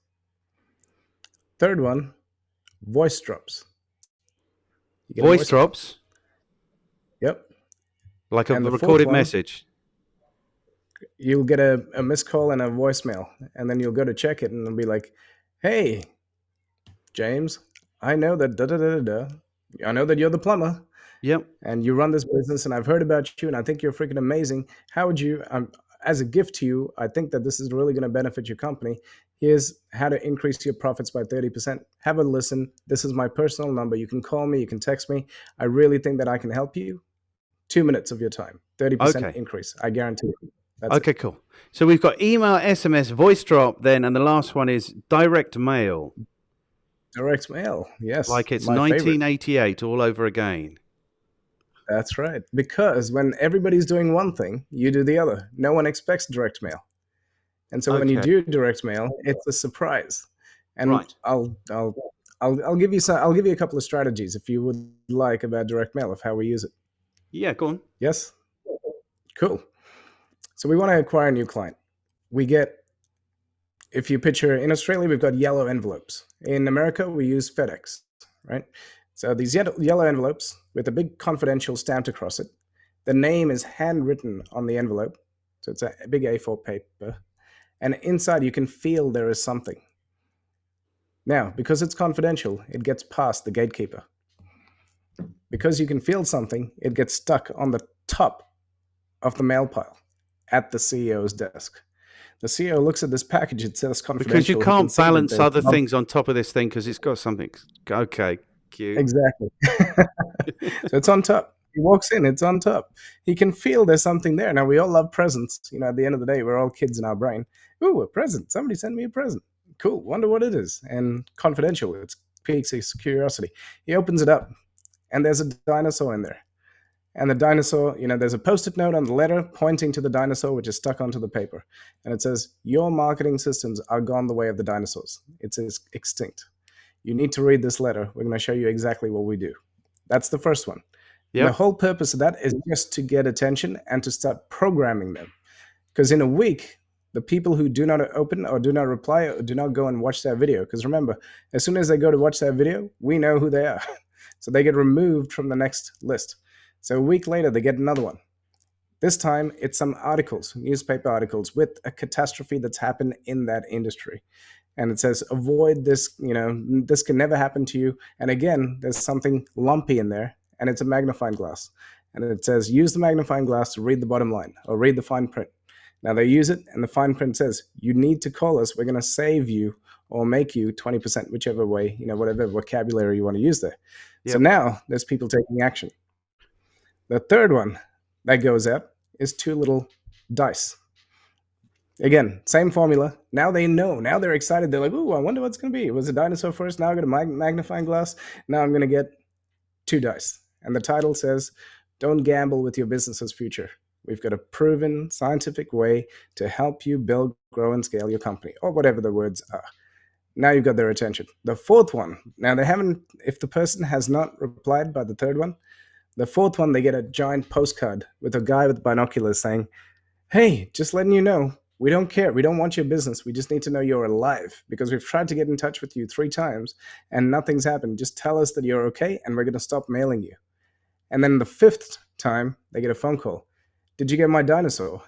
Third one, voice drops. You get a Voice voice drop. drops, Yep. like a And the fourth recorded one, message. you'll get a missed call and a voicemail, and then you'll go to check it, and it'll be like, "Hey, James, I know that da da da da da. I know that you're the plumber, Yep. and you run this business, and I've heard about you, and I think you're freaking amazing. How would you, as a gift to you, I think that this is really going to benefit your company. Here's how to increase your profits by 30%. Have a listen. This is my personal number. You can call me, you can text me. I really think that I can help you. 2 minutes of your time, 30% Okay. increase. I guarantee you. That's it. Okay, cool. So we've got email, SMS, voice drop then, and the last one is direct mail. Direct mail. Yes, Like it's my favorite. 1988 all over again. That's right. Because when everybody's doing one thing, you do the other. No one expects direct mail. And so when you Okay. do direct mail, it's a surprise. And Right. I'll give you a couple of strategies if you would like about direct mail of how we use it. Yeah, go on. Yes? Cool. So we want to acquire a new client. We get, if you picture in Australia, we've got yellow envelopes. In America, we use FedEx, right? So these yellow envelopes with a big confidential stamped across it. The name is handwritten on the envelope. So it's a big A4 paper. And inside you can feel there is something. Now, because it's confidential, it gets past the gatekeeper. Because you can feel something, it gets stuck on the top of the mail pile at the CEO's desk. The CEO looks at this package, it says Because you confidential. He can can't see that balance there's other things on top of this thing because it's got something. Okay, cute. exactly. So it's on top. He walks in, it's on top. He can feel there's something there. Now we all love presents. You know, at the end of the day, we're all kids in our brain. Ooh, a present. Somebody sent me a present. Cool. Wonder what it is. And confidential. It piques his curiosity. He opens it up, and there's a dinosaur in there. And the dinosaur, you know, there's a post-it note on the letter pointing to the dinosaur, which is stuck onto the paper. And it says, your marketing systems are gone the way of the dinosaurs. It's extinct. You need to read this letter. We're going to show you exactly what we do. That's the first one. And the Yep. whole purpose of that is just to get attention and to start programming them. Because in a week, the people who do not open or do not reply or do not go and watch that video, because remember, as soon as they go to watch that video, we know who they are. So they get removed from the next list. So a week later, they get another one. This time, it's some articles, newspaper articles with a catastrophe that's happened in that industry. And it says, avoid this, you know, this can never happen to you. And again, there's something lumpy in there, and it's a magnifying glass. And it says, use the magnifying glass to read the bottom line or read the fine print. Now they use it, and the fine print says, you need to call us. We're going to save you or make you 20%, whichever way, you know, whatever vocabulary you want to use there. Yep. So now there's people taking action. The third one that goes out is 2 little dice. Again, same formula. Now they know. Now they're excited. They're like, ooh, I wonder what's going to be. It was a dinosaur first. Now I got a magnifying glass. Now I'm going to get 2 dice. And the title says, don't gamble with your business's future. We've got a proven scientific way to help you build, grow, and scale your company, or whatever the words are. Now you've got their attention. The fourth one, now they haven't, if the person has not replied by the third one, the fourth one, they get a giant postcard with a guy with binoculars saying, hey, just letting you know, we don't care. We don't want your business. We just need to know you're alive because we've tried to get in touch with you 3 times and nothing's happened. Just tell us that you're okay and we're going to stop mailing you. And then the 5th time, they get a phone call. Did you get my dinosaur?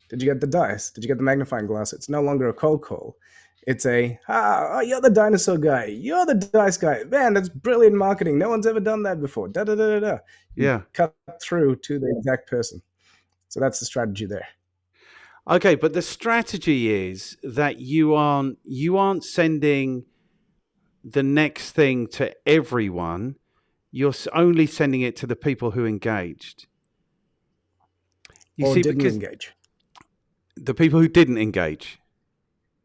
Did you get the dice? Did you get the magnifying glass? It's no longer a cold call. It's you're the dinosaur guy. You're the dice guy. Man, that's brilliant marketing. No one's ever done that before. Da da da da da. You cut through to the exact person. So that's the strategy there. Okay, but the strategy is that you aren't sending the next thing to everyone. You're only sending it to the people who engaged. Didn't engage. The people who didn't engage.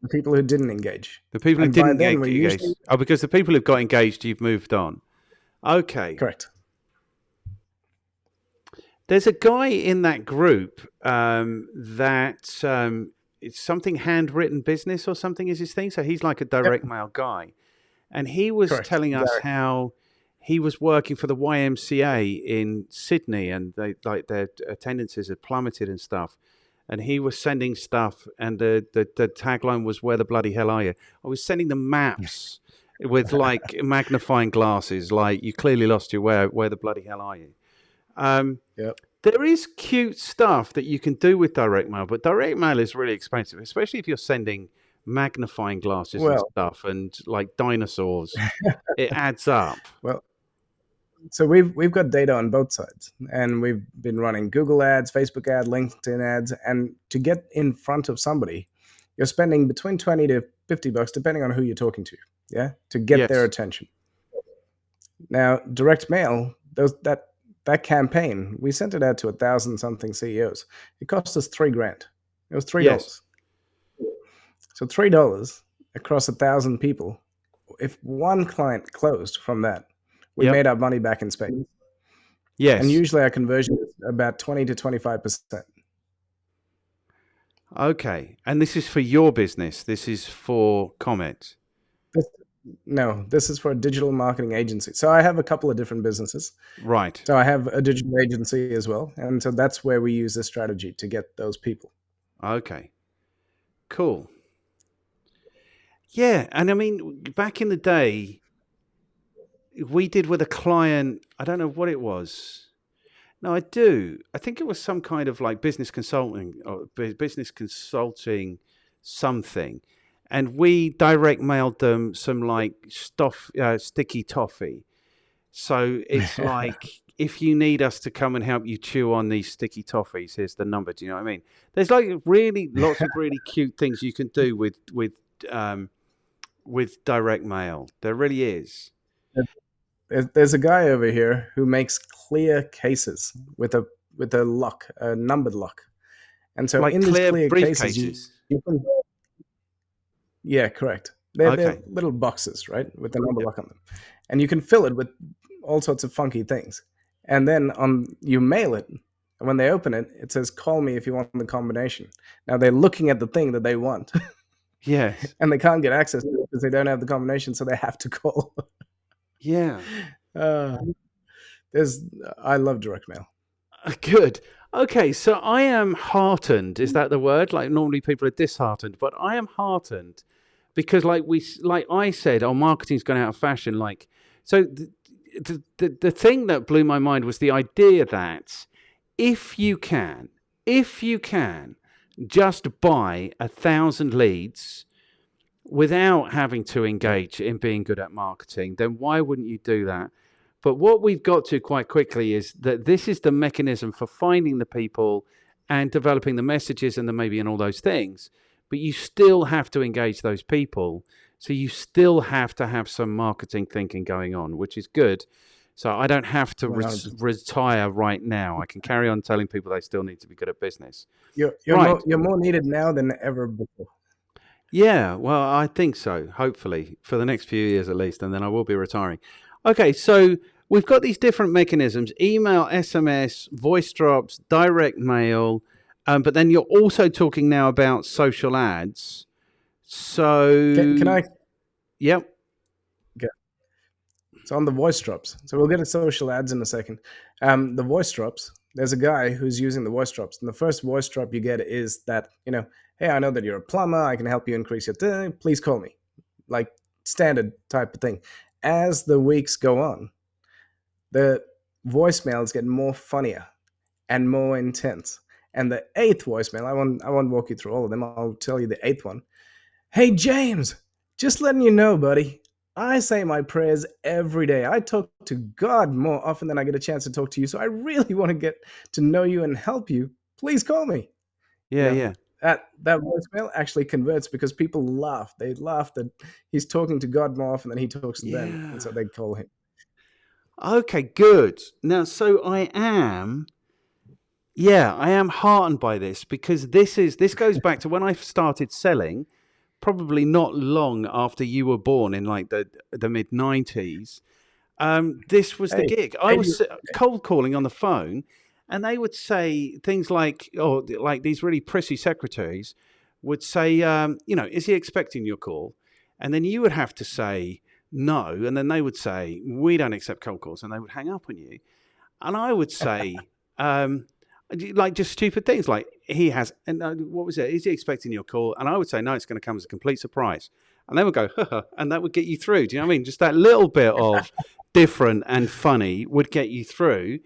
The people who didn't engage. The people who didn't engage. Because the people who've got engaged, you've moved on. Okay. Correct. There's a guy in that group it's something handwritten business or something is his thing. So he's like a direct mail guy. And he was telling us how he was working for the YMCA in Sydney and their attendances had plummeted and stuff. And he was sending stuff and the tagline was, where the bloody hell are you? I was sending them maps with like magnifying glasses, like you clearly lost your where the bloody hell are you? There is cute stuff that you can do with direct mail, but direct mail is really expensive, especially if you're sending magnifying glasses and stuff and like dinosaurs. It adds up. Well, so we've got data on both sides, and we've been running Google ads, Facebook ad, LinkedIn ads, and to get in front of somebody, you're spending between $20 to $50, depending on who you're talking to, to get their attention. Now, direct mail, that campaign, we sent it out to 1,000 something CEOs. It cost us $3,000. It was $3. Yes. So $3 across 1,000 people. If one client closed from that, we made our money back in spades. Yes. And usually our conversion is about 20 to 25%. Okay. And this is for your business. This is for Comet. No, this is for a digital marketing agency. So I have a couple of different businesses. Right. So I have a digital agency as well. And so that's where we use this strategy to get those people. Okay. Cool. Yeah. And I mean, back in the day, we did with a client, I don't know what it was. No, I do. I think it was some kind of like business consulting something. And we direct mailed them some like sticky toffee. So it's like, if you need us to come and help you chew on these sticky toffees, here's the number. Do you know what I mean? There's like really lots of really cute things you can do with direct mail. There really is. There's a guy over here who makes clear cases with a lock, a numbered lock. And so like in these clear cases, you can... Yeah, correct. They're little boxes, right, with the number lock on them. And you can fill it with all sorts of funky things. And then you mail it, and when they open it, it says, call me if you want the combination. Now they're looking at the thing that they want. Yes. And they can't get access to it because they don't have the combination, so they have to call. Yeah. I love direct mail. Good. Okay, so I am heartened. Is that the word? Like normally people are disheartened, but I am heartened because like I said, our marketing's gone out of fashion. Like, so the thing that blew my mind was the idea that if you can just buy 1,000 leads without having to engage in being good at marketing, then why wouldn't you do that? But what we've got to quite quickly is that this is the mechanism for finding the people and developing the messages and the maybe and all those things. But you still have to engage those people. So you still have to have some marketing thinking going on, which is good. So I don't have to retire right now. I can carry on telling people they still need to be good at business. You're more needed now than ever before. Yeah, well, I think so, hopefully, for the next few years at least, and then I will be retiring. Okay, so we've got these different mechanisms: email, SMS, voice drops, direct mail. But then you're also talking now about social ads. Can So, I yep. get so on the voice drops? So we'll get to social ads in a second. The voice drops. There's a guy who's using the voice drops, and the first voice drop you get is that, hey, I know that you're a plumber. I can help you increase your. Please call me. Like standard type of thing. As the weeks go on, the voicemails get more funnier and more intense. And the eighth voicemail, I won't walk you through all of them. I'll tell you the eighth one. Hey James, just letting you know, buddy. I say my prayers every day. I talk to God more often than I get a chance to talk to you. So I really want to get to know you and help you. Please call me. You Yeah, know, yeah. that voicemail actually converts because people laugh. They laugh that he's talking to God more often than he talks to them, and Yeah. so they call him. Okay, good. Now, so I am heartened by this, because this goes back to when I started selling, probably not long after you were born in like the mid 90s. This was the Hey, gig. I hey, was cold calling on the phone, and they would say things like, oh, like these really prissy secretaries would say, is he expecting your call? And then you would have to say no, and then they would say, we don't accept cold calls, and they would hang up on you. And I would say, like just stupid things like he has, and what was it? Is he expecting your call? And I would say, no, it's going to come as a complete surprise. And they would go, "Haha," and that would get you through. Do you know what I mean? Just that little bit of different and funny would get you through.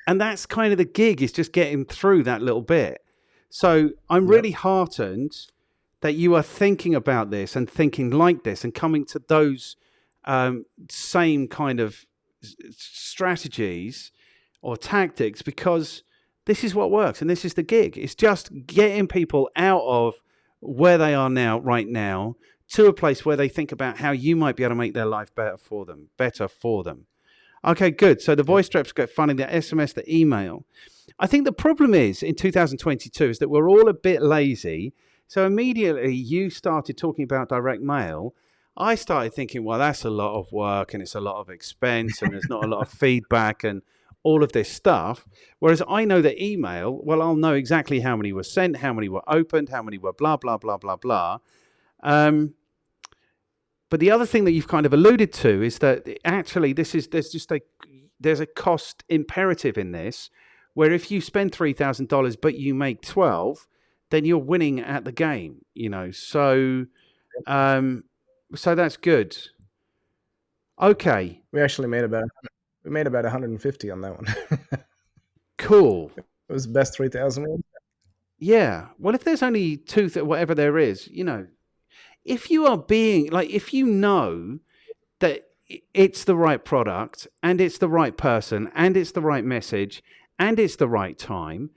And that's kind of the gig, is just getting through that little bit. So I'm yep, really heartened that you are thinking about this and thinking like this and coming to those same kind of strategies or tactics, because this is what works and this is the gig. It's just getting people out of where they are now, right now, to a place where they think about how you might be able to make their life better for them. Okay, good. So the yep. voice drops get funny, the SMS, the email. I think the problem is in 2022 is that we're all a bit lazy. So immediately you started talking about direct mail. I started thinking, well, that's a lot of work and it's a lot of expense and there's not a lot of feedback and all of this stuff. Whereas I know that email, well, I'll know exactly how many were sent, how many were opened, how many were blah, blah, blah, blah, blah. But the other thing that you've kind of alluded to is that actually there's a cost imperative in this, where if you spend $3,000 but you make 12, then you're winning at the game. So that's good. Okay, We actually made about 150 on that one. It cool. was the best 3,000 one. Yeah. Well, if there's only whatever there is, if you are being like, if you know that it's the right product and it's the right person and it's the right message and it's the right time,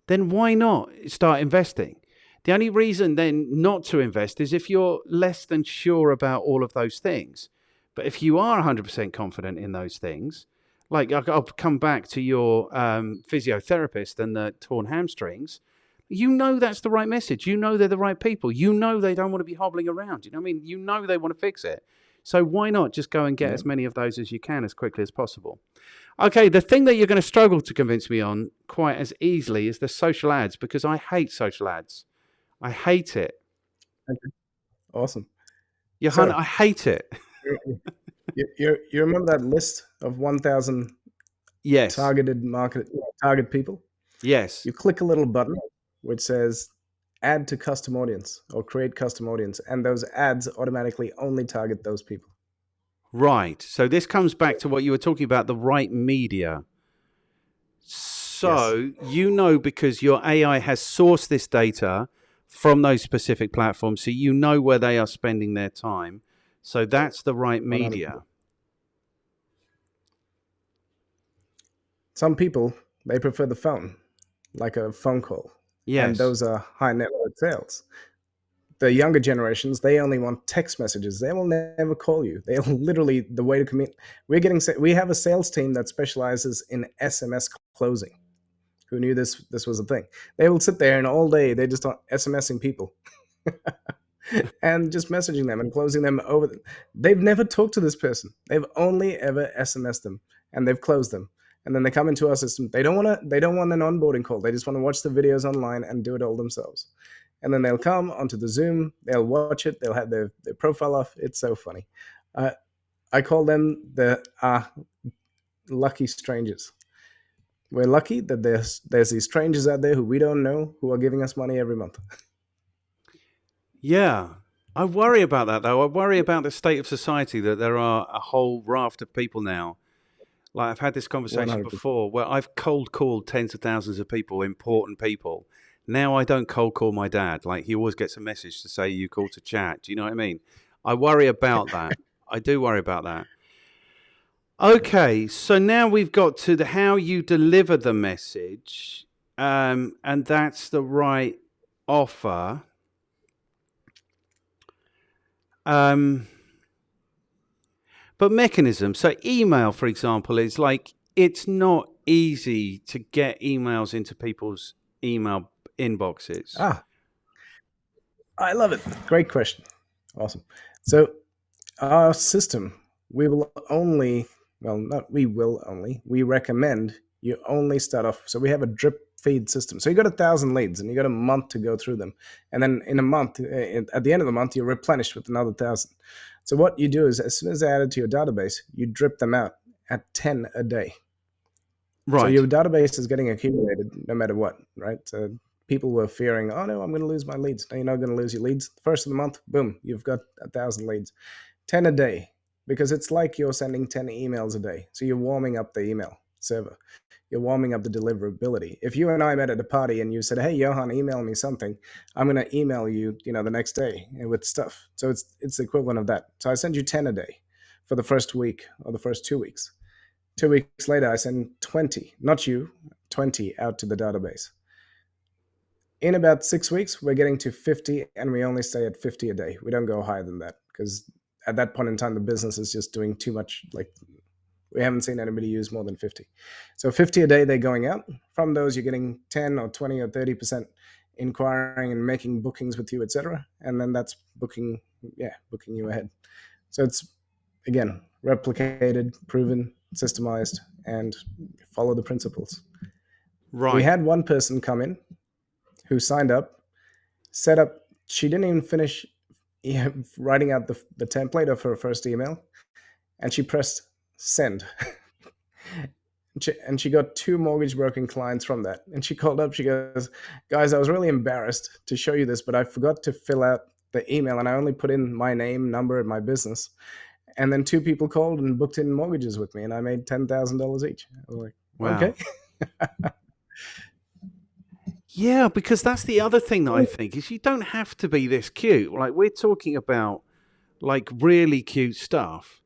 then why not start investing? The only reason then not to invest is if you're less than sure about all of those things. But if you are 100% confident in those things, like I'll come back to your physiotherapist and the torn hamstrings, you know that's the right message. You know they're the right people. You know they don't want to be hobbling around. You know what I mean? You know they want to fix it. So why not just go and get Yep. as many of those as you can as quickly as possible? Okay, the thing that you're going to struggle to convince me on quite as easily is the social ads, because I hate social ads. I hate it. Okay. Awesome. Johan, So I hate it. you remember that list of 1,000 Yes. target people? Yes. You click a little button which says add to custom audience or create custom audience, and those ads automatically only target those people. Right. So this comes back to what you were talking about, the right media. Yes. So because your AI has sourced this data from those specific platforms, so you know where they are spending their time. So that's the right 100%. media. Some people, they prefer the phone, like a phone call, and Yes. those are high net worth sales. The younger generations, they only want text messages. They will never call you. They'll literally, the way to commit. We have a sales team that specializes in SMS closing. Who knew this was a thing? They will sit there and all day they just are SMSing people and just messaging them and closing them over. They've never talked to this person. They've only ever SMS them, and they've closed them. And then they come into our system. They don't want an onboarding call. They just want to watch the videos online and do it all themselves. And then they'll come onto the Zoom, they'll watch it, they'll have their profile off. It's so funny. I call them the lucky strangers. We're lucky that there's these strangers out there who we don't know who are giving us money every month. Yeah. I worry about that, though. I worry about the state of society, that there are a whole raft of people now. Like, I've had this conversation 100%. before where I've cold called tens of thousands of people, important people. Now I don't cold call my dad. Like, he always gets a message to say you called to chat. Do you know what I mean? I worry about that. I do worry about that. Okay, so now we've got to the how you deliver the message, and that's the right offer. But mechanism. So email, for example, is like, it's not easy to get emails into people's email inboxes. I love it. Great question. Awesome. So our system, we recommend you only start off. So we have a drip feed system. So you got 1,000 leads and you got a month to go through them. And then in a month, at the end of the month, you're replenished with another 1,000. So what you do is, as soon as they add it to your database, you drip them out at 10 a day. Right. So your database is getting accumulated no matter what, right? So people were fearing, oh no, I'm going to lose my leads. No, you're not going to lose your leads. First of the month, boom, you've got 1,000 leads. 10 a day, because it's like you're sending 10 emails a day. So you're warming up the email server. You're warming up the deliverability. If you and I met at a party and you said, hey, Johan, email me something, I'm going to email you, the next day with stuff. So it's the equivalent of that. So I send you 10 a day for the first week or the first 2 weeks. 2 weeks later, I send 20, not you, 20 out to the database. In about 6 weeks, we're getting to 50, and we only stay at 50 a day. We don't go higher than that, because at that point in time, the business is just doing too much. Like, we haven't seen anybody use more than 50. So 50 a day, they're going out. From those, you're getting 10 or 20 or 30% inquiring and making bookings with you, etc. And then that's booking you ahead. So it's, again, replicated, proven, systemized, and follow the principles. Right. We had one person come in who signed up, set up. She didn't even finish writing out the template of her first email, and she pressed send. And she got 2 mortgage broking clients from that. And she called up, she goes, guys, I was really embarrassed to show you this, but I forgot to fill out the email, and I only put in my name, number, and my business. And then 2 people called and booked in mortgages with me, and I made $10,000 each. I was like, wow. Okay. Yeah, because that's the other thing that I think is you don't have to be this cute. Like, we're talking about like really cute stuff,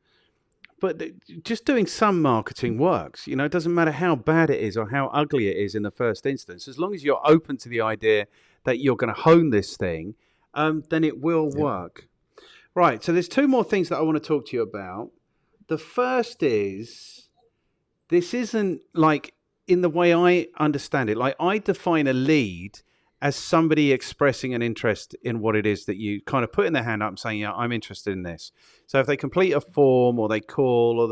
but just doing some marketing works. It doesn't matter how bad it is or how ugly it is in the first instance. As long as you're open to the idea that you're going to hone this thing, then it will work. Right. So there's 2 more things that I want to talk to you about. The first is, this isn't like, in the way I understand it, like, I define a lead as somebody expressing an interest in what it is that you kind of putting their hand up and saying, yeah, I'm interested in this. So if they complete a form or they call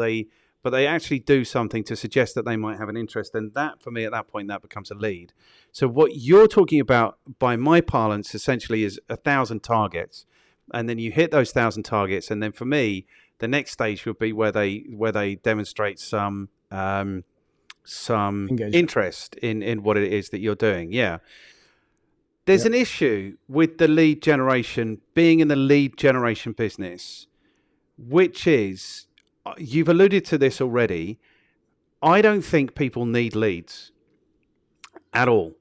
but they actually do something to suggest that they might have an interest, then that, for me, at that point, that becomes a lead. So what you're talking about, by my parlance, essentially is 1,000 targets. And then you hit those 1,000 targets. And then for me, the next stage would be where they demonstrate some interest in what it is that you're doing. Yeah. There's an issue with the lead generation, being in the lead generation business, which is, you've alluded to this already, I don't think people need leads at all.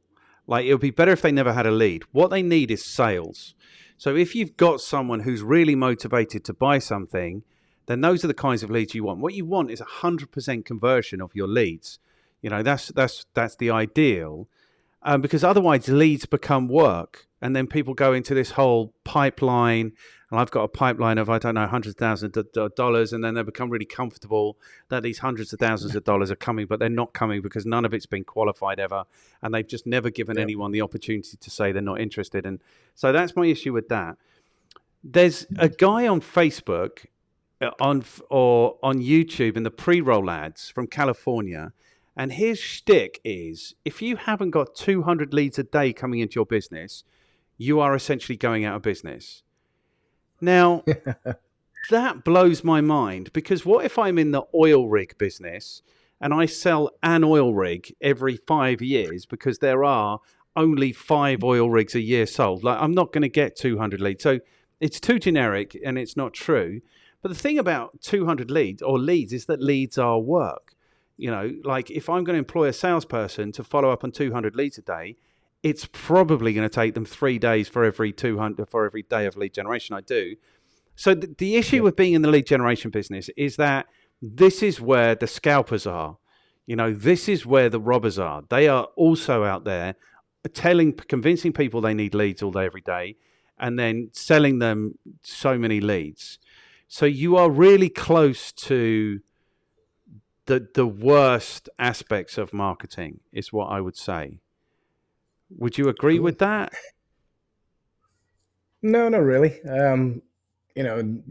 Like, it would be better if they never had a lead. What they need is sales. So if you've got someone who's really motivated to buy something, then those are the kinds of leads you want. What you want is 100% conversion of your leads. That's the ideal, because otherwise leads become work, and then people go into this whole pipeline. And I've got a pipeline of, I don't know, hundreds of thousands of dollars, and then they become really comfortable that these hundreds of thousands of dollars are coming, but they're not coming because none of it's been qualified ever, and they've just never given anyone the opportunity to say they're not interested. And so that's my issue with that. There's a guy on Facebook on YouTube in the pre-roll ads from California, and his shtick is if you haven't got 200 leads a day coming into your business, you are essentially going out of business. Now, that blows my mind because what if I'm in the oil rig business and I sell an oil rig every 5 years because there are only 5 oil rigs a year sold? Like, I'm not going to get 200 leads. So it's too generic and it's not true. But the thing about 200 leads or leads is that leads are work. You know, like if I'm going to employ a salesperson to follow up on 200 leads a day, it's probably going to take them 3 days for every 200 for every day of lead generation I do. So the issue with being in the lead generation business is that this is where the scalpers are. You know, this is where the robbers are. They are also out there convincing people they need leads all day, every day, and then selling them so many leads. So you are really close to the worst aspects of marketing, is what I would say. Would you agree with that? No, not really.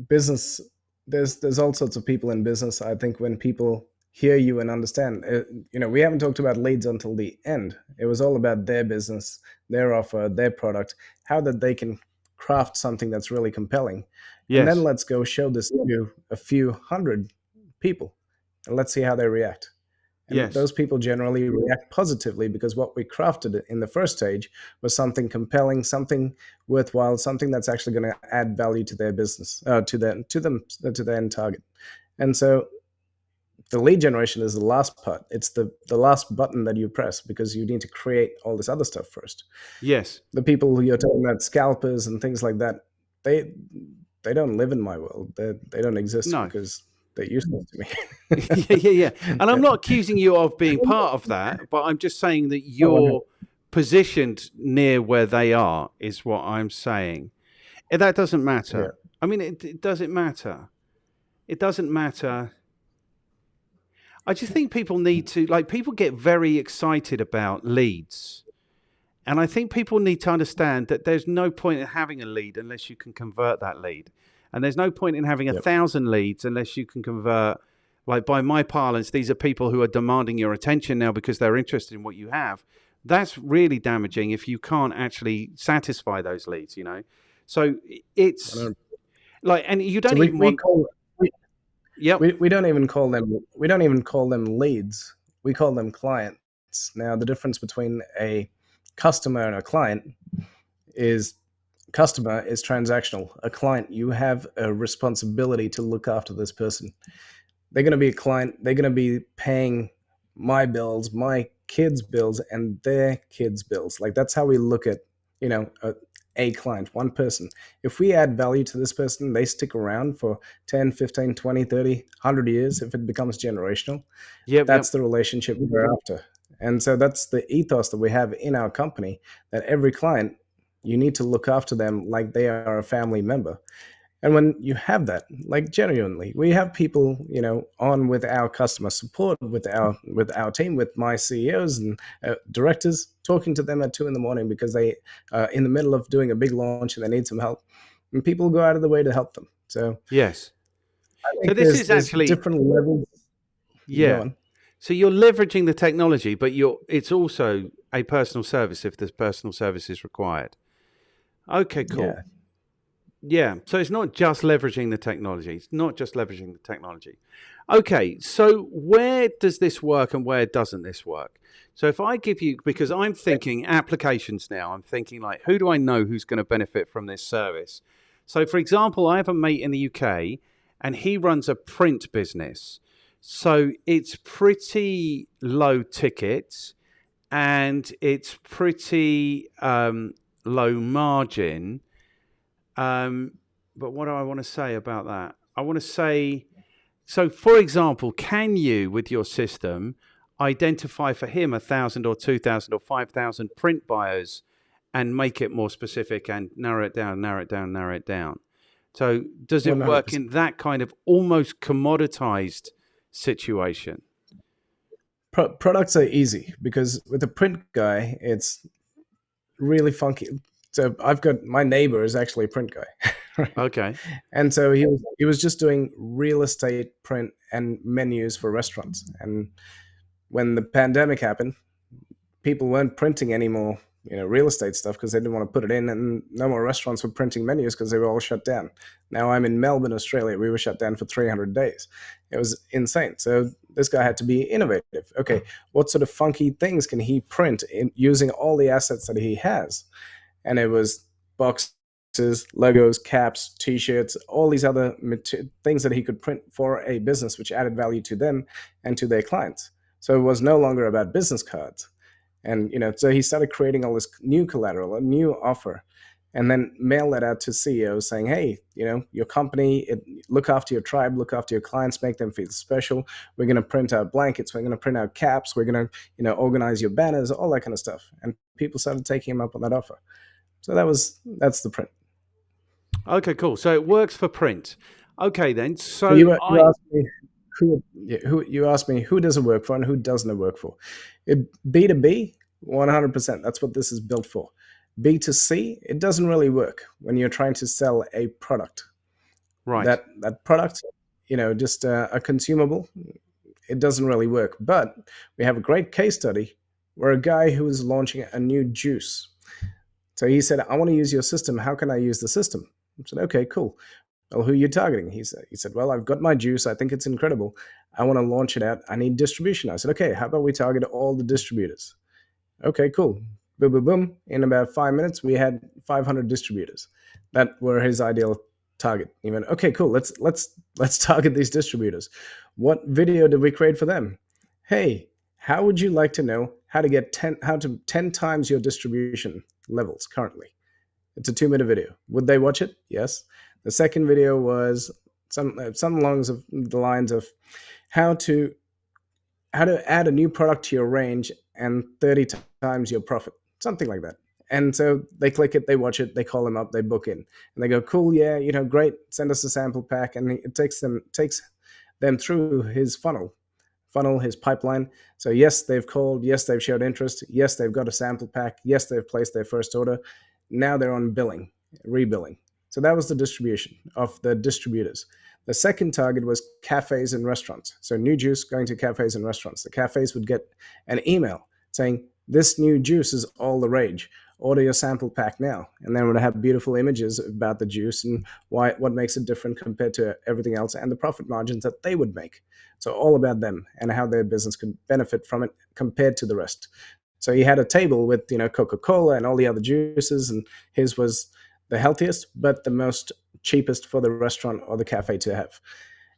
Business. There's all sorts of people in business. I think when people hear you and understand, we haven't talked about leads until the end. It was all about their business, their offer, their product, how that they can craft something that's really compelling, and then Yes. let's go show this to a few hundred people, and let's see how they react. And Yes. those people generally react positively because what we crafted in the first stage was something compelling, something worthwhile, something that's actually going to add value to their business, to their end target. And so the lead generation is the last part. It's the last button that you press because you need to create all this other stuff first. Yes. The people who you're talking about, scalpers and things like that, they they don't live in my world. They don't exist No. because they're useless to me. Yeah. And I'm not accusing you of being part of that, but I'm just saying that Oh, I know. you're positioned near where they are, is what I'm saying. And that doesn't Yeah. matter. I mean, it doesn't matter. It doesn't matter. I just think people need to, like, people get very excited about leads. And I think people need to understand that there's no point in having a lead unless you can convert that lead. And there's no point in having Yep. 1,000 leads unless you can convert, like by my parlance, these are people who are demanding your attention now because they're interested in what you have. That's really damaging if you can't actually satisfy those leads, you know? So it's like, and you So don't we, even we want, call yep, we don't even call them leads. We call them clients. Now the difference between a customer and a client is customer is transactional. A client, you have a responsibility to look after this person. They're going to be a client. They're going to be paying my bills, my kids' bills, and their kids' bills. Like that's how we look at, a client, one person. If we add value to this person, they stick around for 10, 15, 20, 30, 100 years. If it becomes generational, yep. that's the relationship we're after. And so that's the ethos that we have in our company, that every client, you need to look after them like they are a family member. And when you have that, like genuinely, we have people, on with our customer support, with our team, with my CEOs and directors, talking to them at 2 in the morning because they are in the middle of doing a big launch and they need some help, and people go out of the way to help them. So Yes. I So think this there's is there's actually, different levels. You go yeah. on. So you're leveraging the technology, but it's also a personal service if this personal service is required. Okay, cool. Yeah. Yeah. So it's not just leveraging the technology. It's not just leveraging the technology. Okay. So where does this work and where doesn't this work? So if I give you, because I'm thinking applications now, I'm thinking like, who do I know who's going to benefit from this service? So for example, I have a mate in the UK and he runs a print business. So it's pretty low ticket and it's pretty low margin. But what do I want to say about that? I want to say, so for example, can you, with your system, identify for him 1,000 or 2,000 or 5,000 print buyers and make it more specific and narrow it down, narrow it down, narrow it down? So does it work 100%. in that kind of almost commoditized situation? Products are easy because with a print guy, it's really funky. So I've got my neighbor is actually a print guy, right? Okay. And so he was just doing real estate print and menus for restaurants. And when the pandemic happened, people weren't printing any more, real estate stuff because they didn't want to put it in, and no more restaurants were printing menus because they were all shut down. Now I'm in Melbourne, Australia. We were shut down for 300 days. It was insane. So this guy had to be innovative. Okay, what sort of funky things can he print using all the assets that he has? And it was boxes, logos, caps, t-shirts, all these other things that he could print for a business, which added value to them and to their clients. So it was no longer about business cards. And so he started creating all this new collateral, a new offer, and then mail that out to CEOs saying, hey, your company, look after your tribe, look after your clients, make them feel special. We're going to print out blankets, we're going to print out caps, we're going to organize your banners, all that kind of stuff. And people started taking him up on that offer. So that's the print. Okay, cool. So it works for print. Okay, then. So you asked me who does it work for and who doesn't it work for. B2B, 100%. That's what this is built for. B2C, it doesn't really work when you're trying to sell a product. Right. That product, just a consumable, it doesn't really work. But we have a great case study where a guy who is launching a new juice. So he said, I want to use your system. How can I use the system? I said, okay, cool. Well, who are you targeting? He said, well, I've got my juice. I think it's incredible. I want to launch it out. I need distribution. I said, okay, how about we target all the distributors? Okay, cool. Boom, boom, boom. In about 5 minutes, we had 500 distributors. That were his ideal target. He went, okay, cool. Let's target these distributors. What video did we create for them? Hey, how would you like to know how to get 10 times your distribution levels currently? It's a 2-minute video. Would they watch it? Yes. The second video was some along the lines of how to add a new product to your range and 30 times your profit, something like that. And so they click it, they watch it, they call him up, they book in, and they go, cool, yeah, great, send us a sample pack. And it takes them through his funnel, his pipeline. So yes, they've called, yes, they've showed interest, yes, they've got a sample pack, yes, they've placed their first order. Now they're on rebilling. So that was the distribution of the distributors. The second target was cafes and restaurants. So new juice going to cafes and restaurants. The cafes would get an email saying, this new juice is all the rage. Order your sample pack now. And then we'd have beautiful images about the juice and what makes it different compared to everything else and the profit margins that they would make. So all about them and how their business could benefit from it compared to the rest. So he had a table with, Coca-Cola and all the other juices, and his was the healthiest, but the most cheapest for the restaurant or the cafe to have.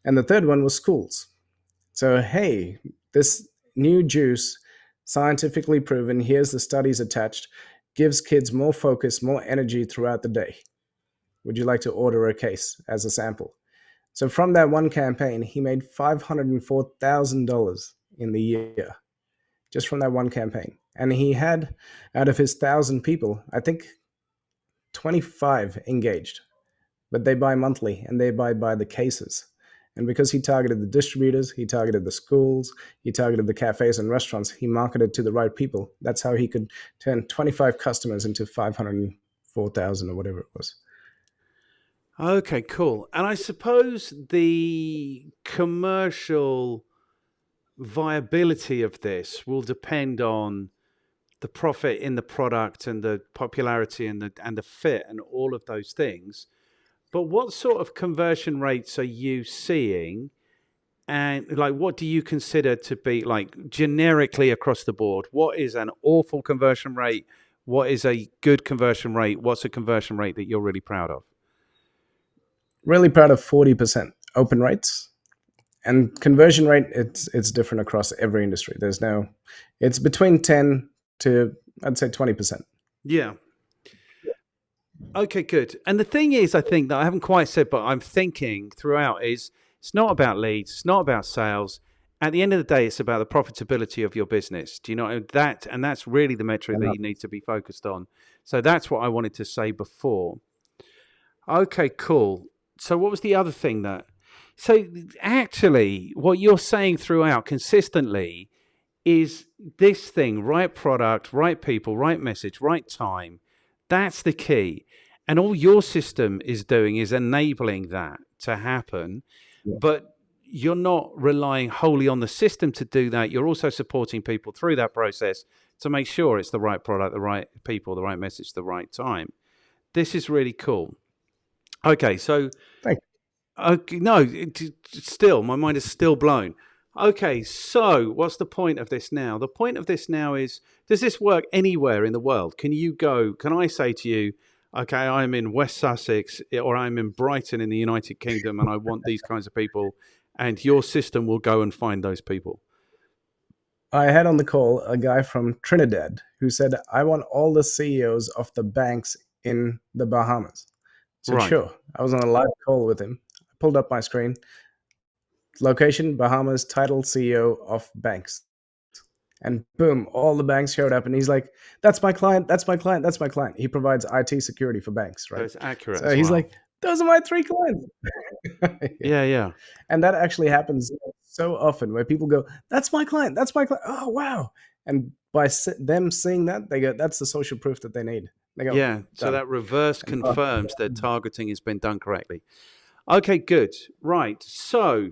And the third one was schools. So, hey, this new juice, scientifically proven, here's the studies attached, gives kids more focus, more energy throughout the day. Would you like to order a case as a sample? So from that one campaign, he made $504,000 in the year, just from that one campaign. And he had, out of his 1,000 people, I think 25 engaged, but they buy monthly and they buy by the cases. And because he targeted the distributors, he targeted the schools, he targeted the cafes and restaurants, he marketed to the right people. That's how he could turn 25 customers into 504,000 or whatever it was. Okay, cool. And I suppose the commercial viability of this will depend on the profit in the product and the popularity and the fit and all of those things. But what sort of conversion rates are you seeing? And what do you consider to be generically across the board? What is an awful conversion rate? What is a good conversion rate? What's a conversion rate that you're really proud of? Really proud of 40% open rates. And conversion rate, it's different across every industry. It's between 10 to, I'd say, 20%. Yeah. Okay, good. And the thing is, I think that I haven't quite said, but I'm thinking throughout is it's not about leads, it's not about sales. At the end of the day, it's about the profitability of your business. Do you know that? And that's really the metric that you need to be focused on. So that's what I wanted to say before. Okay, cool. So what was the other thing so actually what you're saying throughout consistently is this thing, right product, right people, right message, right time. That's the key. And all your system is doing is enabling that to happen. Yeah. But you're not relying wholly on the system to do that. You're also supporting people through that process to make sure it's the right product, the right people, the right message, the right time. This is really cool. Okay, so Thank okay, no, still, my mind is still blown. Okay, so what's the point of this now? The point of this now is, does this work anywhere in the world? Can I say to you, okay, I'm in West Sussex or I'm in Brighton in the United Kingdom and I want these kinds of people, and your system will go and find those people? I had on the call a guy from Trinidad who said, I want all the CEOs of the banks in the Bahamas. I said, Right. sure. I was on a live call with him. I pulled up my screen. Location, Bahamas, title, CEO of banks. And boom, all the banks showed up. And he's like, that's my client, that's my client, that's my client. He provides IT security for banks, So right? it's accurate So as he's well. like, those are my 3 clients. Yeah. And that actually happens so often where people go, that's my client, that's my client. Oh, wow. And by them seeing that, they go, that's the social proof that they need. They go, Yeah. So done. that reverse And confirms that targeting has been done correctly. Okay, good. Right. So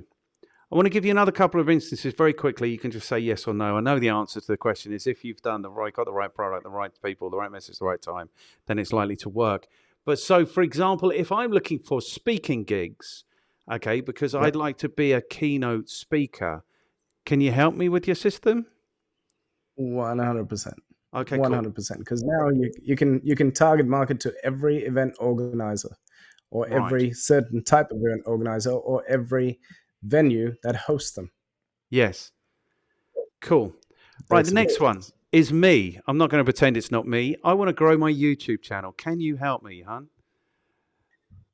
I want to give you another couple of instances very quickly. You can just say yes or no. I know the answer to the question is if you've got the right product, the right people, the right message, the right time, then it's likely to work. But so, for example, if I'm looking for speaking gigs, okay, because I'd Yep. like to be a keynote speaker, can you help me with your system? 100%. Okay, cool. 100%. Because now you can target market to every event organizer or Right. every certain type of event organizer or every venue that hosts them. Yes. Cool. Right, the Basically. next one is me. I'm not going to pretend it's not me. I want to grow my YouTube channel. Can you help me, Johan?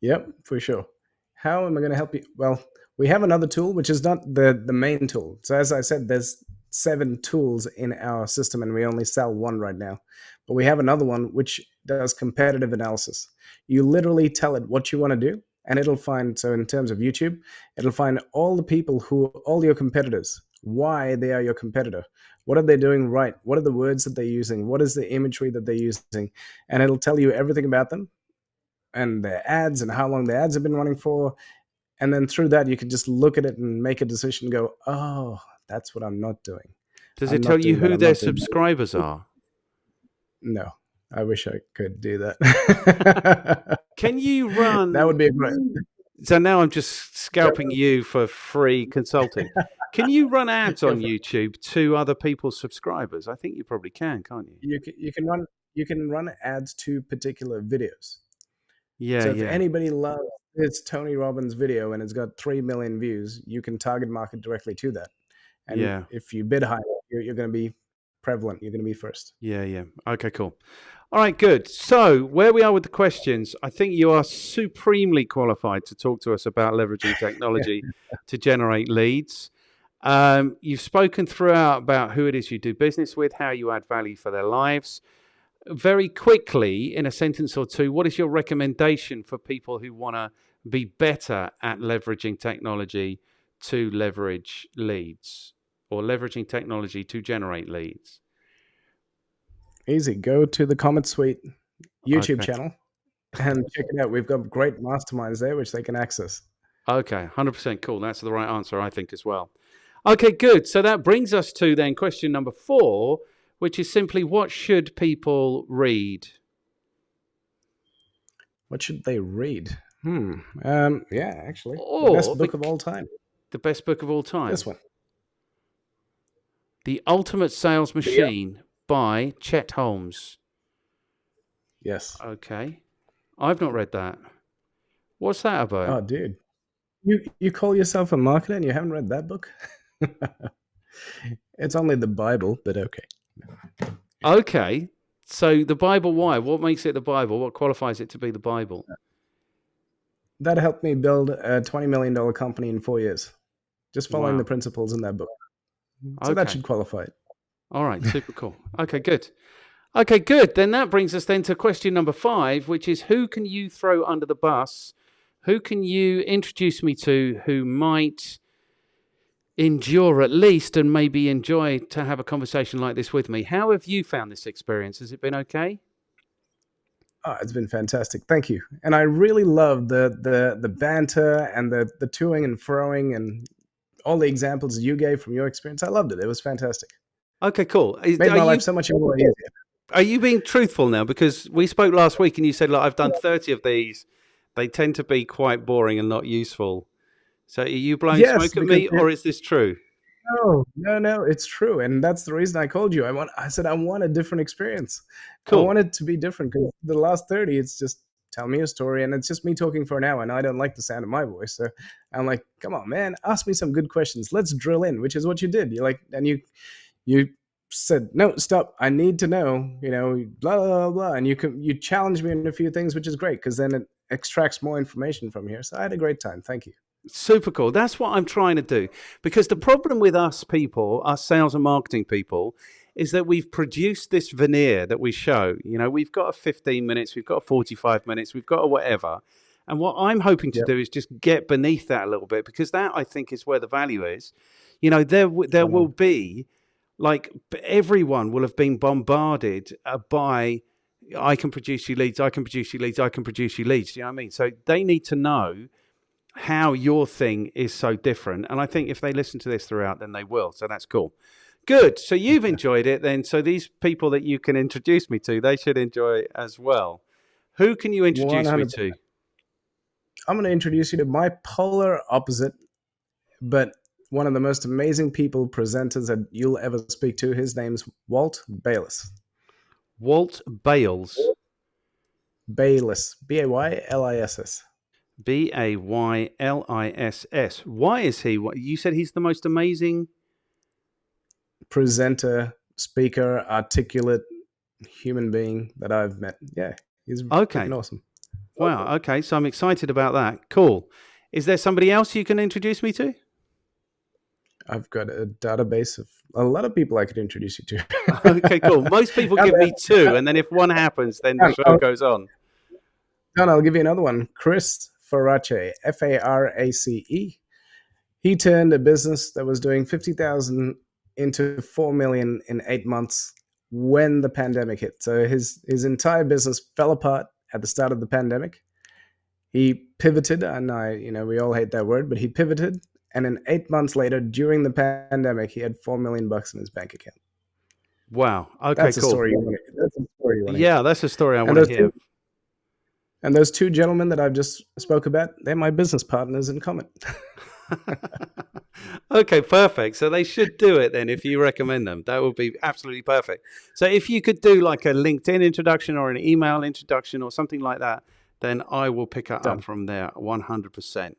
Yep, for sure. How am I going to help you? Well, we have another tool, which is not the main tool. So as I said, there's 7 tools in our system, and we only sell one right now. But we have another one which does competitive analysis. You literally tell it what you want to do, and it'll find. So in terms of YouTube, it'll find all the people all your competitors, why they are your competitor, what are they doing right, what are the words that they're using, what is the imagery that they're using, and it'll tell you everything about them and their ads and how long the ads have been running for. And then through that, you can just look at it and make a decision and go, oh, that's what I'm not doing. Does I'm it tell not you doing that. who I'm their not doing that. subscribers are? No, I wish I could do that. Can you That would run? be a great. So now I'm just scalping you for free consulting. Can you run ads on YouTube to other people's subscribers? I think you probably can, can't you? You can run ads to particular videos. Yeah, So if yeah. anybody loves this Tony Robbins video and it's got 3 million views, you can target market directly to that. And Yeah. if you bid high, you're going to be prevalent. You're going to be first. Yeah. Okay, cool. All right, good. So where we are with the questions, I think you are supremely qualified to talk to us about leveraging technology to generate leads. You've spoken throughout about who it is you do business with, how you add value for their lives. Very quickly, in a sentence or two, what is your recommendation for people who want to be better at leveraging technology to leverage leads or leveraging technology to generate leads? Easy. Go to the Comet Suite YouTube Okay. channel and check it out. We've got great masterminds there which they can access. Okay, 100% cool. That's the right answer, I think, as well. Okay, good. So that brings us to then question number 4, which is simply what should people read? What should they read? Yeah, actually, the Or best book of all time. the best book of all time. This one. The Ultimate Sales Machine by Chet Holmes. Yes. Okay. I've not read that. What's that about? Oh, dude. You call yourself a marketer and you haven't read that book? It's only the Bible, but okay. Okay. So the Bible, why? What makes it the Bible? What qualifies it to be the Bible? That helped me build a $20 million company in 4 years. Just following the principles in that book. So that should qualify it. All right, super cool. Okay, good. Okay, good. Then that brings us then to question number 5, which is who can you throw under the bus? Who can you introduce me to who might endure at least and maybe enjoy to have a conversation like this with me? How have you found this experience? Has it been okay? Oh, it's been fantastic. Thank you. And I really love the banter and the toing and froing and all the examples you gave from your experience. I loved it. It was fantastic. Okay, cool. Made my life so much more easier. Are you being truthful now? Because we spoke last week and you said, look, I've done 30 of these. They tend to be quite boring and not useful. So are you blowing Yes, smoke at because me, or is this true? no, it's true, and that's the reason I called you. I said I want a different experience. I Cool. want it to be different because the last 30, it's just tell me a story, and it's just me talking for an hour, and I don't like the sound of my voice. So I'm like, come on, man, ask me some good questions. Let's drill in, which is what you did. You like, and you said no, stop. I need to know, blah blah blah, blah. And you challenged me in a few things, which is great because then it extracts more information from here. So I had a great time. Thank you. Super cool. That's what I'm trying to do. Because the problem with us people, us sales and marketing people, is that we've produced this veneer that we show. We've got a 15 minutes, we've got a 45 minutes, we've got a whatever. And what I'm hoping to Yep. do is just get beneath that a little bit, because that, I think, is where the value is. There will be, like, everyone will have been bombarded by, I can produce you leads, I can produce you leads, I can produce you leads. You know what I mean? So they need to know how your thing is so different. And I think if they listen to this throughout, then they will. So that's cool. Good. So you've enjoyed it then. So these people that you can introduce me to, they should enjoy it as well. Who can you introduce me 100%. to? I'm going to introduce you to my polar opposite, but one of the most amazing people, presenters that you'll ever speak to. His name's Walt Bayliss. Walt Bales. Bayliss. Bayliss. Bayliss. Why is he? You said he's the most amazing presenter, speaker, articulate human being that I've met. Yeah, he's freaking awesome. Wow. Okay. So I'm excited about that. Cool. Is there somebody else you can introduce me to? I've got a database of a lot of people I could introduce you to. Okay, cool. Most people give me two, and then if one happens, then the show goes on. John, I'll give you another one. Chris Farace, Farace. He turned a business that was doing 50,000 into 4 million in 8 months when the pandemic hit. So his entire business fell apart at the start of the pandemic. He pivoted, and we all hate that word, but he pivoted. And then 8 months later, during the pandemic, he had $4 million in his bank account. Wow. Okay, that's cool. That's a story you want to hear. That's a story I want to hear. And those two gentlemen that I've just spoke about, they're my business partners in common. Okay, perfect. So they should do it then if you recommend them. That would be absolutely perfect. So if you could do like a LinkedIn introduction or an email introduction or something like that, then I will pick it up from there 100%.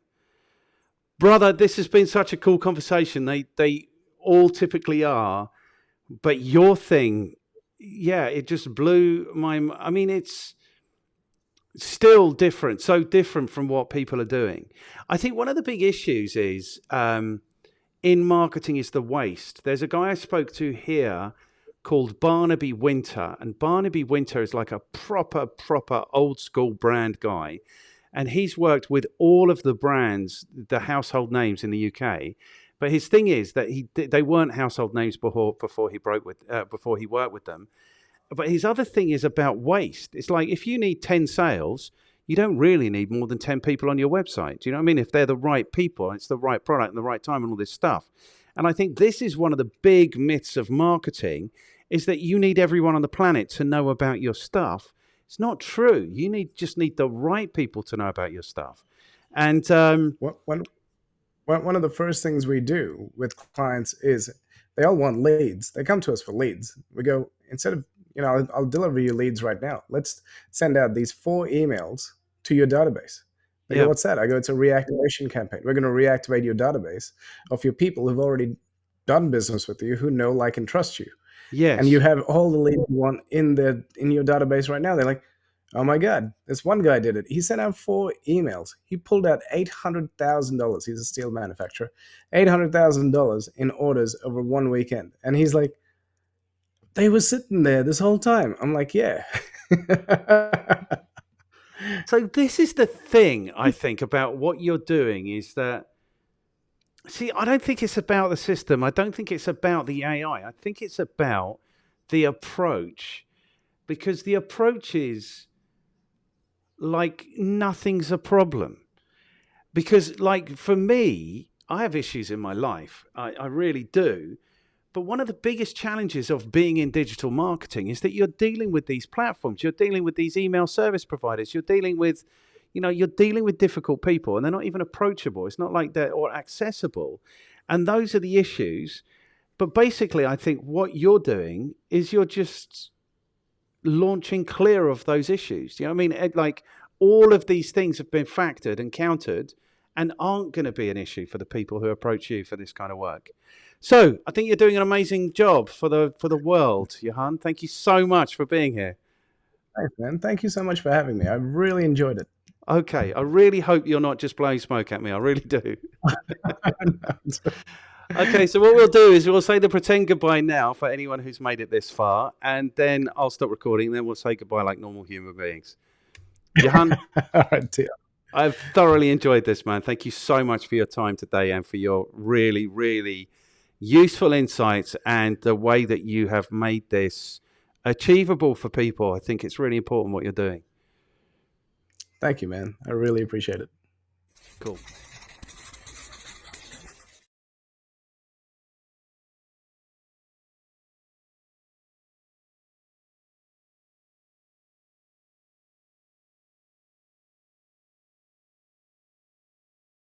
Brother, this has been such a cool conversation. They all typically are, but your thing, yeah, it just blew my. I mean, it's still different, so different from what people are doing. I think one of the big issues is in marketing is the waste. There's a guy I spoke to here called Barnaby Winter, and Barnaby Winter is like a proper old school brand guy. And he's worked with all of the brands, the household names in the UK. But his thing is that they weren't household names before he worked with them. But his other thing is about waste. It's like if you need 10 sales, you don't really need more than 10 people on your website. Do you know what I mean? If they're the right people, it's the right product and the right time and all this stuff. And I think this is one of the big myths of marketing, is that you need everyone on the planet to know about your stuff. It's not true. You just need the right people to know about your stuff. And one of the first things we do with clients is they all want leads. They come to us for leads. We go, instead of, I'll deliver you leads right now. Let's send out these 4 emails to your database. They go, what's that? I go, it's a reactivation campaign. We're going to reactivate your database of your people who've already done business with you, who know, like, and trust you. Yes. And you have all the leads you want in your database right now. They're like, oh my God, this one guy did it. He sent out 4 emails. He pulled out $800,000. He's a steel manufacturer. $800,000 in orders over 1 weekend. And he's like, they were sitting there this whole time. I'm like, yeah. So this is the thing, I think, about what you're doing is that, see, I don't think it's about the system. I don't think it's about the AI. I think it's about the approach, because the approach is like nothing's a problem. Because, like, for me, I have issues in my life. I really do. But one of the biggest challenges of being in digital marketing is that you're dealing with these platforms. You're dealing with these email service providers. You're dealing with, you're dealing with difficult people, and they're not even approachable. It's not like they're or accessible. And those are the issues. But basically, I think what you're doing is you're just launching clear of those issues. You know what I mean? Like, all of these things have been factored and countered and aren't going to be an issue for the people who approach you for this kind of work. So I think you're doing an amazing job for the world, Johan. Thank you so much for being here. Thanks, man. Thank you so much for having me. I really enjoyed it. Okay, I really hope you're not just blowing smoke at me. I really do. Okay, so what we'll do is we'll say the pretend goodbye now for anyone who's made it this far, and then I'll stop recording, and then we'll say goodbye like normal human beings. Johan, All right, Tia. I've thoroughly enjoyed this, man. Thank you so much for your time today and for your really, really useful insights and the way that you have made this achievable for people. I think it's really important what you're doing. Thank you, man. I really appreciate it. Cool.